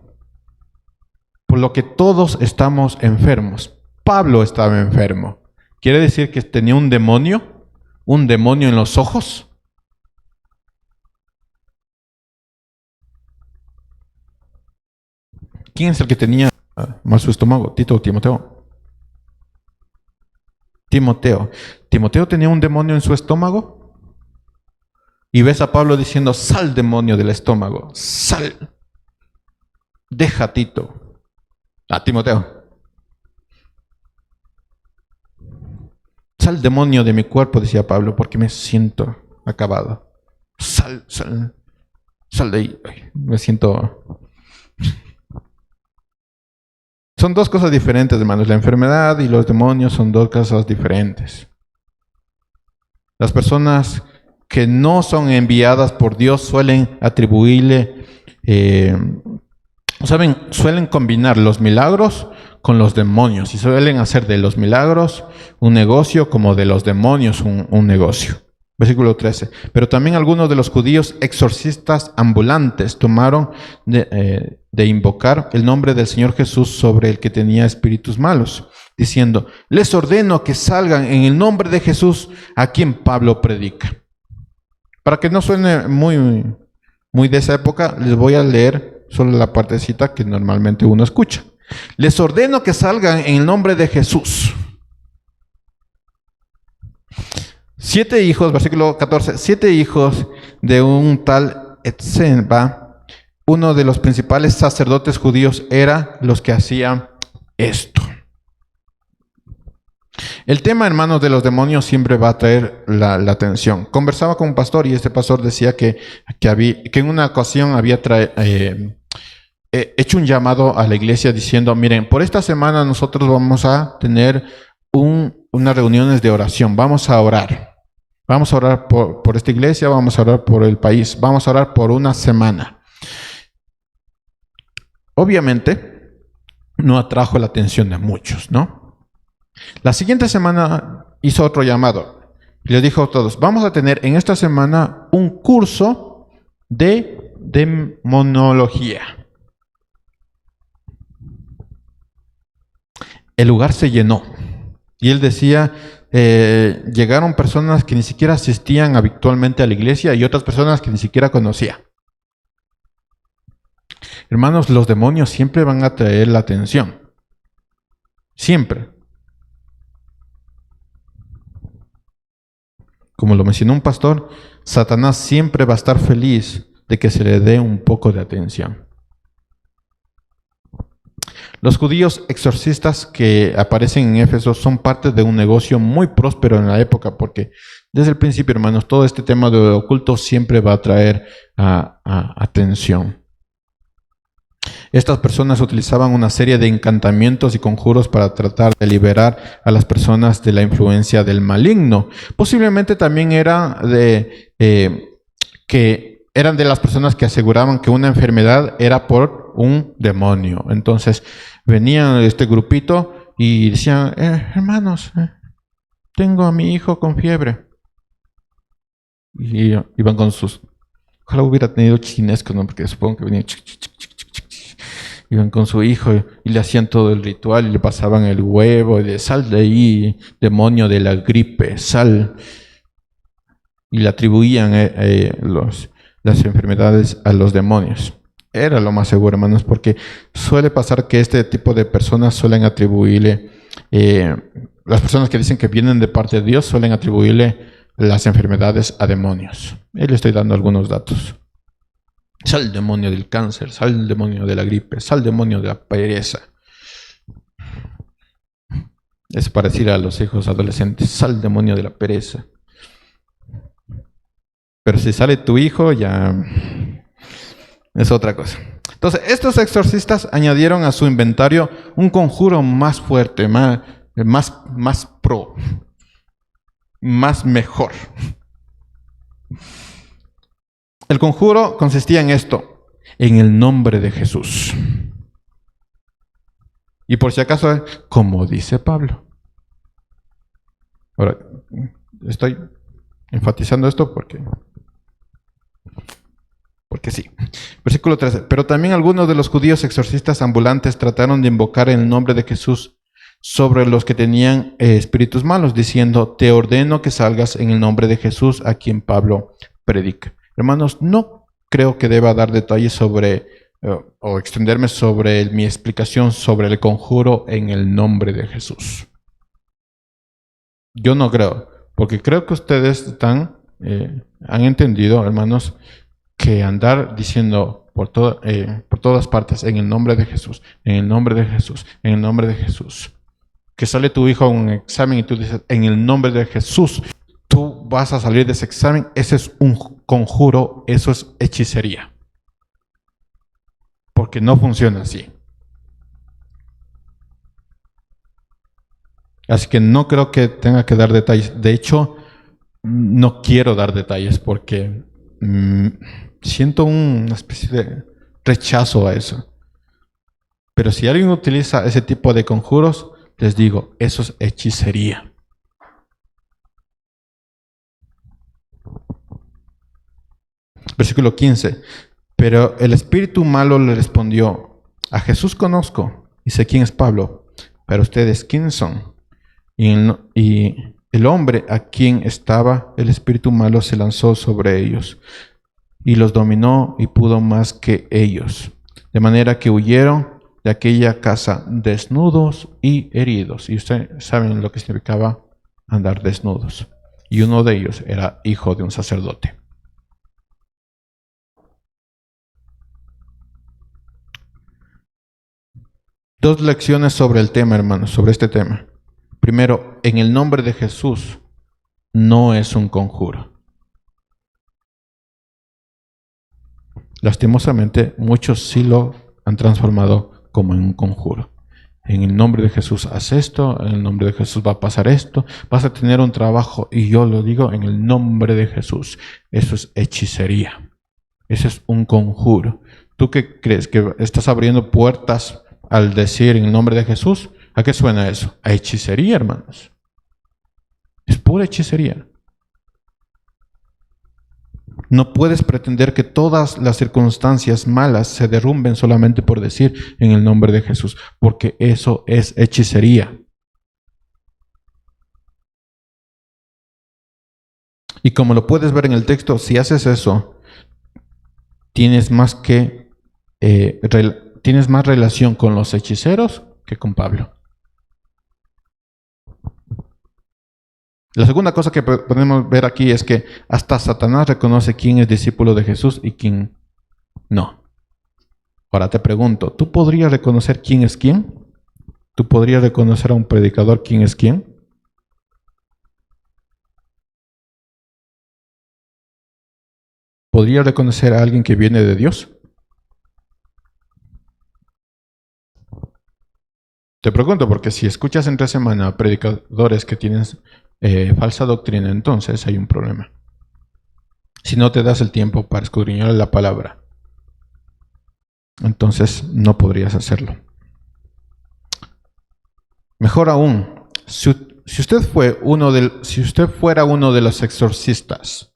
Por lo que todos estamos enfermos. Pablo estaba enfermo. ¿Quiere decir que tenía un demonio? ¿Un demonio en los ojos? ¿Quién es el que tenía mal su estómago? ¿Tito o Timoteo? Timoteo. ¿Timoteo tenía un demonio en su estómago? Y ves a Pablo diciendo, sal demonio del estómago, sal. Deja a Tito. A Timoteo. Sal demonio de mi cuerpo, decía Pablo, porque me siento acabado. Sal de ahí. Ay, me siento... Son dos cosas diferentes, hermanos. La enfermedad y los demonios son dos cosas diferentes. Las personas que no son enviadas por Dios suelen atribuirle, suelen combinar los milagros con los demonios y suelen hacer de los milagros un negocio como de los demonios un negocio. Versículo 13. Pero también algunos de los judíos exorcistas ambulantes tomaron de invocar el nombre del Señor Jesús sobre el que tenía espíritus malos, diciendo, les ordeno que salgan en el nombre de Jesús a quien Pablo predica. Para que no suene muy de esa época, les voy a leer solo la partecita que normalmente uno escucha. Les ordeno que salgan en el nombre de Jesús. 7 hijos, versículo 14, 7 hijos de un tal Etzeba, uno de los principales sacerdotes judíos, era los que hacían esto. El tema, hermanos, de los demonios siempre va a traer la atención. Conversaba con un pastor y este pastor decía que en una ocasión había hecho un llamado a la iglesia diciendo, miren, por esta semana nosotros vamos a tener unas reuniones de oración, vamos a orar. Vamos a orar por esta iglesia, vamos a orar por el país, vamos a orar por una semana. Obviamente, no atrajo la atención de muchos, ¿no? La siguiente semana hizo otro llamado. Y les dijo a todos, vamos a tener en esta semana un curso de demonología. El lugar se llenó. Y él decía... llegaron personas que ni siquiera asistían habitualmente a la iglesia y otras personas que ni siquiera conocía. Hermanos, los demonios siempre van a traer la atención. Siempre. Como lo mencionó un pastor, Satanás siempre va a estar feliz de que se le dé un poco de atención. Los judíos exorcistas que aparecen en Éfeso son parte de un negocio muy próspero en la época, porque desde el principio, hermanos, todo este tema de oculto siempre va a traer atención. Estas personas utilizaban una serie de encantamientos y conjuros para tratar de liberar a las personas de la influencia del maligno. Posiblemente también eran de las personas que aseguraban que una enfermedad era por un demonio. Entonces venían este grupito y decían, hermanos, tengo a mi hijo con fiebre. Y iban con sus... Ojalá hubiera tenido chinesco, ¿no? Porque supongo que venían... Iban con su hijo y le hacían todo el ritual y le pasaban el huevo y de sal de ahí, demonio de la gripe, sal. Y le atribuían las enfermedades a los demonios. Era lo más seguro, hermanos, porque suele pasar que este tipo de personas suelen atribuirle, las personas que dicen que vienen de parte de Dios suelen atribuirle las enfermedades a demonios. Ahí le estoy dando algunos datos. Sal demonio del cáncer, sal demonio de la gripe, sal demonio de la pereza. Es para decir a los hijos adolescentes, sal demonio de la pereza. Pero si sale tu hijo, ya es otra cosa. Entonces, estos exorcistas añadieron a su inventario un conjuro más fuerte, más pro, más mejor. El conjuro consistía en esto, en el nombre de Jesús. Y por si acaso, como dice Pablo. Ahora, estoy enfatizando esto porque sí. Versículo 13. Pero también algunos de los judíos exorcistas ambulantes trataron de invocar el nombre de Jesús sobre los que tenían espíritus malos, diciendo, te ordeno que salgas en el nombre de Jesús a quien Pablo predica. Hermanos, no creo que deba dar detalles sobre o extenderme sobre mi explicación sobre el conjuro en el nombre de Jesús. Yo no creo, porque creo que ustedes han entendido, hermanos, que andar diciendo por todas partes, en el nombre de Jesús, en el nombre de Jesús, en el nombre de Jesús, que sale tu hijo a un examen y tú dices, en el nombre de Jesús, tú vas a salir de ese examen, ese es un conjuro, eso es hechicería. Porque no funciona así. Así que no creo que tenga que dar detalles. De hecho, no quiero dar detalles porque siento una especie de rechazo a eso. Pero si alguien utiliza ese tipo de conjuros, les digo, eso es hechicería. Versículo 15. Pero el espíritu malo le respondió, a Jesús conozco y sé quién es Pablo, pero ustedes, ¿quiénes son? Y el hombre a quien estaba el espíritu malo se lanzó sobre ellos y los dominó y pudo más que ellos, de manera que huyeron de aquella casa desnudos y heridos. Y ustedes saben lo que significaba andar desnudos. Y uno de ellos era hijo de un sacerdote. Dos lecciones sobre el tema, hermanos, sobre este tema. Primero, en el nombre de Jesús no es un conjuro. Lastimosamente, muchos sí lo han transformado como en un conjuro. En el nombre de Jesús haz esto, en el nombre de Jesús va a pasar esto, vas a tener un trabajo, y yo lo digo en el nombre de Jesús. Eso es hechicería. Eso es un conjuro. ¿Tú qué crees? ¿Que estás abriendo puertas al decir en el nombre de Jesús? ¿A qué suena eso? A hechicería, hermanos. Es pura hechicería. No puedes pretender que todas las circunstancias malas se derrumben solamente por decir en el nombre de Jesús, porque eso es hechicería. Y como lo puedes ver en el texto, si haces eso, tienes más relación con los hechiceros que con Pablo. La segunda cosa que podemos ver aquí es que hasta Satanás reconoce quién es discípulo de Jesús y quién no. Ahora te pregunto, ¿tú podrías reconocer quién es quién? ¿Tú podrías reconocer a un predicador quién es quién? ¿Podrías reconocer a alguien que viene de Dios? Te pregunto porque si escuchas entre semana a predicadores que tienen falsa doctrina, entonces hay un problema. Si no te das el tiempo para escudriñar la palabra, entonces no podrías hacerlo. Mejor aún, si usted fuera uno de los exorcistas,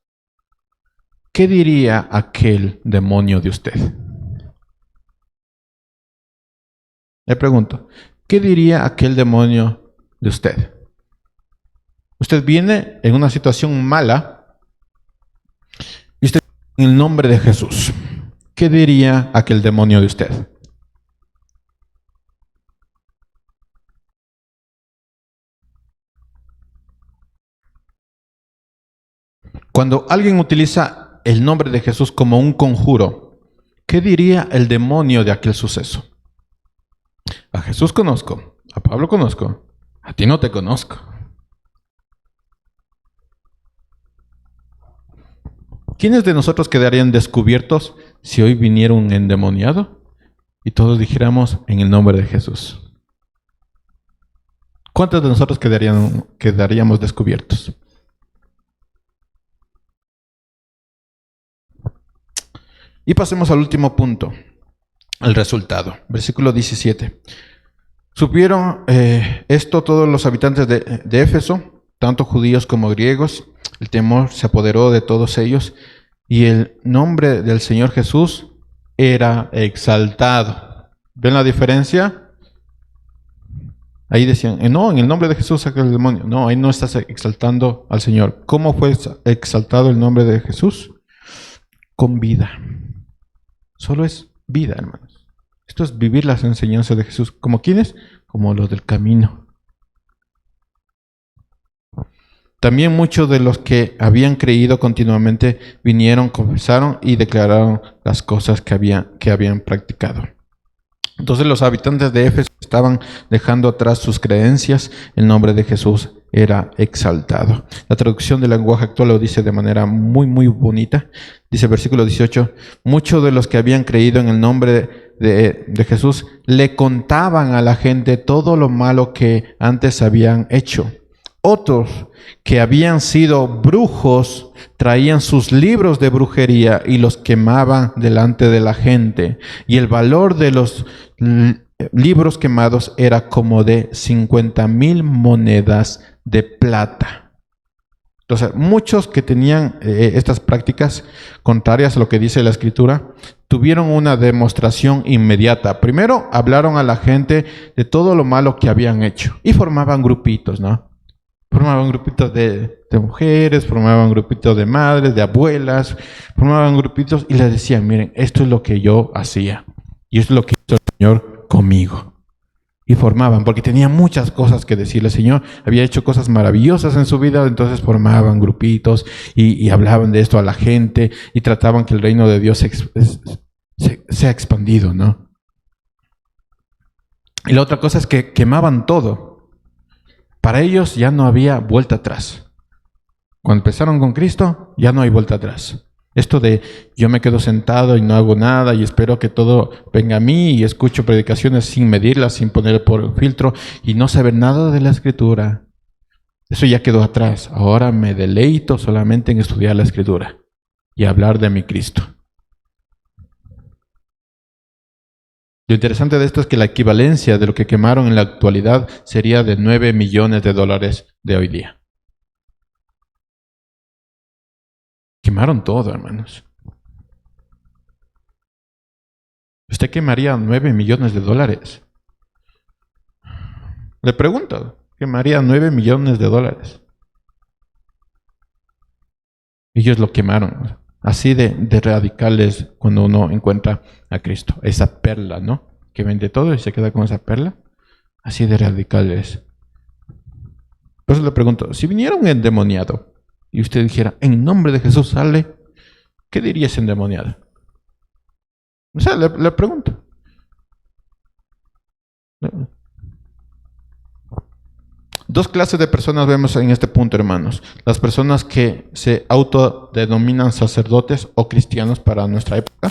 ¿qué diría aquel demonio de usted? Le pregunto, ¿qué diría aquel demonio de usted? Usted viene en una situación mala y usted en el nombre de Jesús. ¿Qué diría aquel demonio de usted? Cuando alguien utiliza el nombre de Jesús como un conjuro, ¿qué diría el demonio de aquel suceso? A Jesús conozco, a Pablo conozco, a ti no te conozco. ¿Quiénes de nosotros quedarían descubiertos si hoy viniera un endemoniado y todos dijéramos en el nombre de Jesús? ¿Cuántos de nosotros quedaríamos descubiertos? Y pasemos al último punto, el resultado. Versículo 17. Supieron esto todos los habitantes de Éfeso, tanto judíos como griegos. El temor se apoderó de todos ellos y el nombre del Señor Jesús era exaltado. ¿Ven la diferencia? Ahí decían, no, en el nombre de Jesús saca el demonio. No, ahí no estás exaltando al Señor. ¿Cómo fue exaltado el nombre de Jesús? Con vida. Solo es vida, hermanos. Esto es vivir las enseñanzas de Jesús. ¿Como quiénes? Como los del camino. También muchos de los que habían creído continuamente vinieron, confesaron y declararon las cosas que habían practicado. Entonces los habitantes de Éfeso estaban dejando atrás sus creencias. El nombre de Jesús era exaltado. La traducción del lenguaje actual lo dice de manera muy, muy bonita. Dice versículo 18, muchos de los que habían creído en el nombre de Jesús le contaban a la gente todo lo malo que antes habían hecho. Otros que habían sido brujos traían sus libros de brujería y los quemaban delante de la gente. Y el valor de los libros quemados era como de 50,000 monedas de plata. Entonces, muchos que tenían estas prácticas contrarias a lo que dice la Escritura, tuvieron una demostración inmediata. Primero, hablaron a la gente de todo lo malo que habían hecho y formaban grupitos, ¿no? Formaban grupitos de mujeres, formaban grupitos de madres, de abuelas, formaban grupitos y les decían, miren, esto es lo que yo hacía y esto es lo que hizo el Señor conmigo. Y formaban, porque tenían muchas cosas que decirle. El Señor había hecho cosas maravillosas en su vida, entonces formaban grupitos y hablaban de esto a la gente y trataban que el reino de Dios sea expandido, ¿no? Y la otra cosa es que quemaban todo. Para ellos ya no había vuelta atrás. Cuando empezaron con Cristo, ya no hay vuelta atrás. Esto de yo me quedo sentado y no hago nada y espero que todo venga a mí y escucho predicaciones sin medirlas, sin poner por filtro y no saber nada de la Escritura. Eso ya quedó atrás. Ahora me deleito solamente en estudiar la Escritura y hablar de mi Cristo. Lo interesante de esto es que la equivalencia de lo que quemaron en la actualidad sería de 9 millones de dólares de hoy día. Quemaron todo, hermanos. ¿Usted quemaría 9 millones de dólares? Le pregunto, ¿quemaría 9 millones de dólares? Ellos lo quemaron. Así de radicales cuando uno encuentra a Cristo. Esa perla, ¿no? Que vende todo y se queda con esa perla. Así de radicales. Por eso le pregunto, si viniera un endemoniado y usted dijera, en nombre de Jesús sale, ¿qué diría ese endemoniado? O sea, le pregunto. Dos clases de personas vemos en este punto, hermanos. Las personas que se autodenominan sacerdotes o cristianos para nuestra época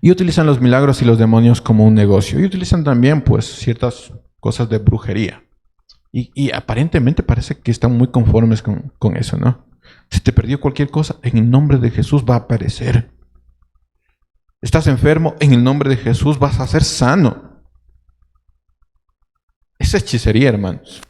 y utilizan los milagros y los demonios como un negocio. Y utilizan también, pues, ciertas cosas de brujería. Y aparentemente parece que están muy conformes con eso, ¿no? Si te perdió cualquier cosa, en el nombre de Jesús va a aparecer. Estás enfermo, en el nombre de Jesús vas a ser sano. Esa hechicería, hermanos.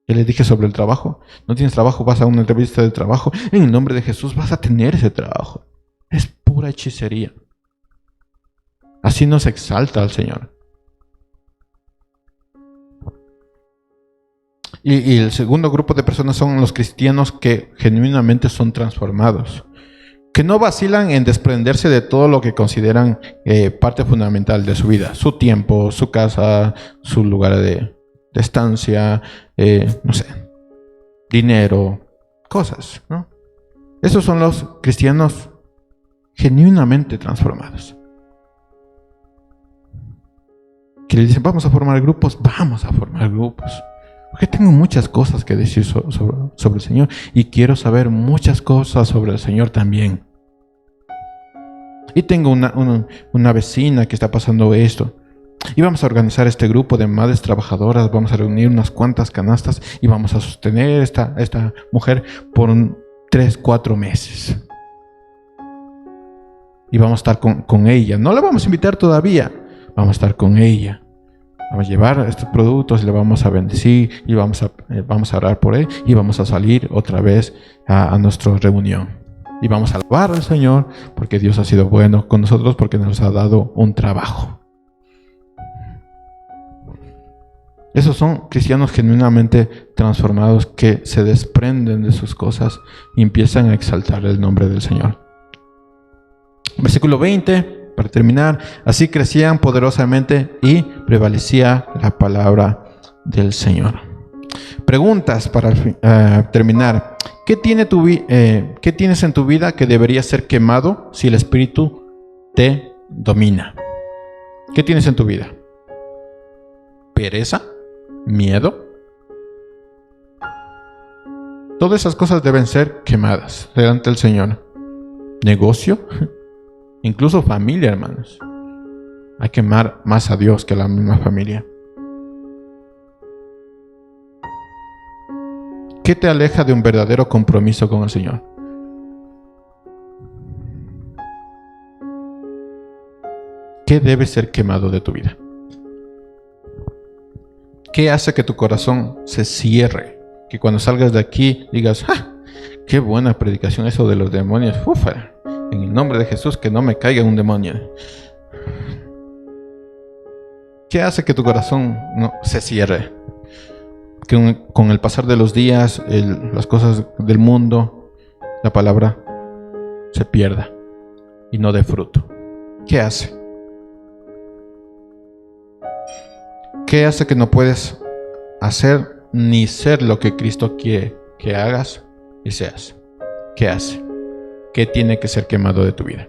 Ya les dije sobre el trabajo. No tienes trabajo, vas a una entrevista de trabajo. En el nombre de Jesús vas a tener ese trabajo. Es pura hechicería. Así nos exalta al Señor. Y el segundo grupo de personas son los cristianos que genuinamente son transformados. Que no vacilan en desprenderse de todo lo que consideran parte fundamental de su vida. Su tiempo, su casa, su lugar de de estancia, no sé, dinero, cosas, ¿no? Esos son los cristianos genuinamente transformados. Que le dicen, vamos a formar grupos, porque tengo muchas cosas que decir sobre el Señor y quiero saber muchas cosas sobre el Señor también. Y tengo una vecina que está pasando esto. Y vamos a organizar este grupo de madres trabajadoras, vamos a reunir unas cuantas canastas y vamos a sostener esta mujer por 3-4 meses. Y vamos a estar con ella. No la vamos a invitar todavía, vamos a estar con ella. Vamos a llevar estos productos y le vamos a bendecir y vamos a orar por él y vamos a salir otra vez a nuestra reunión. Y vamos a alabar al Señor porque Dios ha sido bueno con nosotros, porque nos ha dado un trabajo. Esos son cristianos genuinamente transformados que se desprenden de sus cosas y empiezan a exaltar el nombre del Señor. Versículo 20. Para terminar, así crecían poderosamente y prevalecía la palabra del Señor. Preguntas para terminar. ¿Qué tienes en tu vida que debería ser quemado si el Espíritu te domina? ¿Qué tienes en tu vida? ¿Pereza? ¿Miedo? Todas esas cosas deben ser quemadas delante del Señor. ¿Negocio? Incluso familia, hermanos. Hay que amar más a Dios que a la misma familia. ¿Qué te aleja de un verdadero compromiso con el Señor? ¿Qué debe ser quemado de tu vida? ¿Qué hace que tu corazón se cierre? Que cuando salgas de aquí digas, ¡ah! ¡Qué buena predicación eso de los demonios! ¡Ufa! En el nombre de Jesús, que no me caiga un demonio. ¿Qué hace que tu corazón no se cierre? Que con el pasar de los días, las cosas del mundo, la palabra se pierda y no dé fruto. ¿Qué hace? ¿Qué hace que no puedes hacer ni ser lo que Cristo quiere que hagas y seas? ¿Qué hace? ¿Qué tiene que ser quemado de tu vida?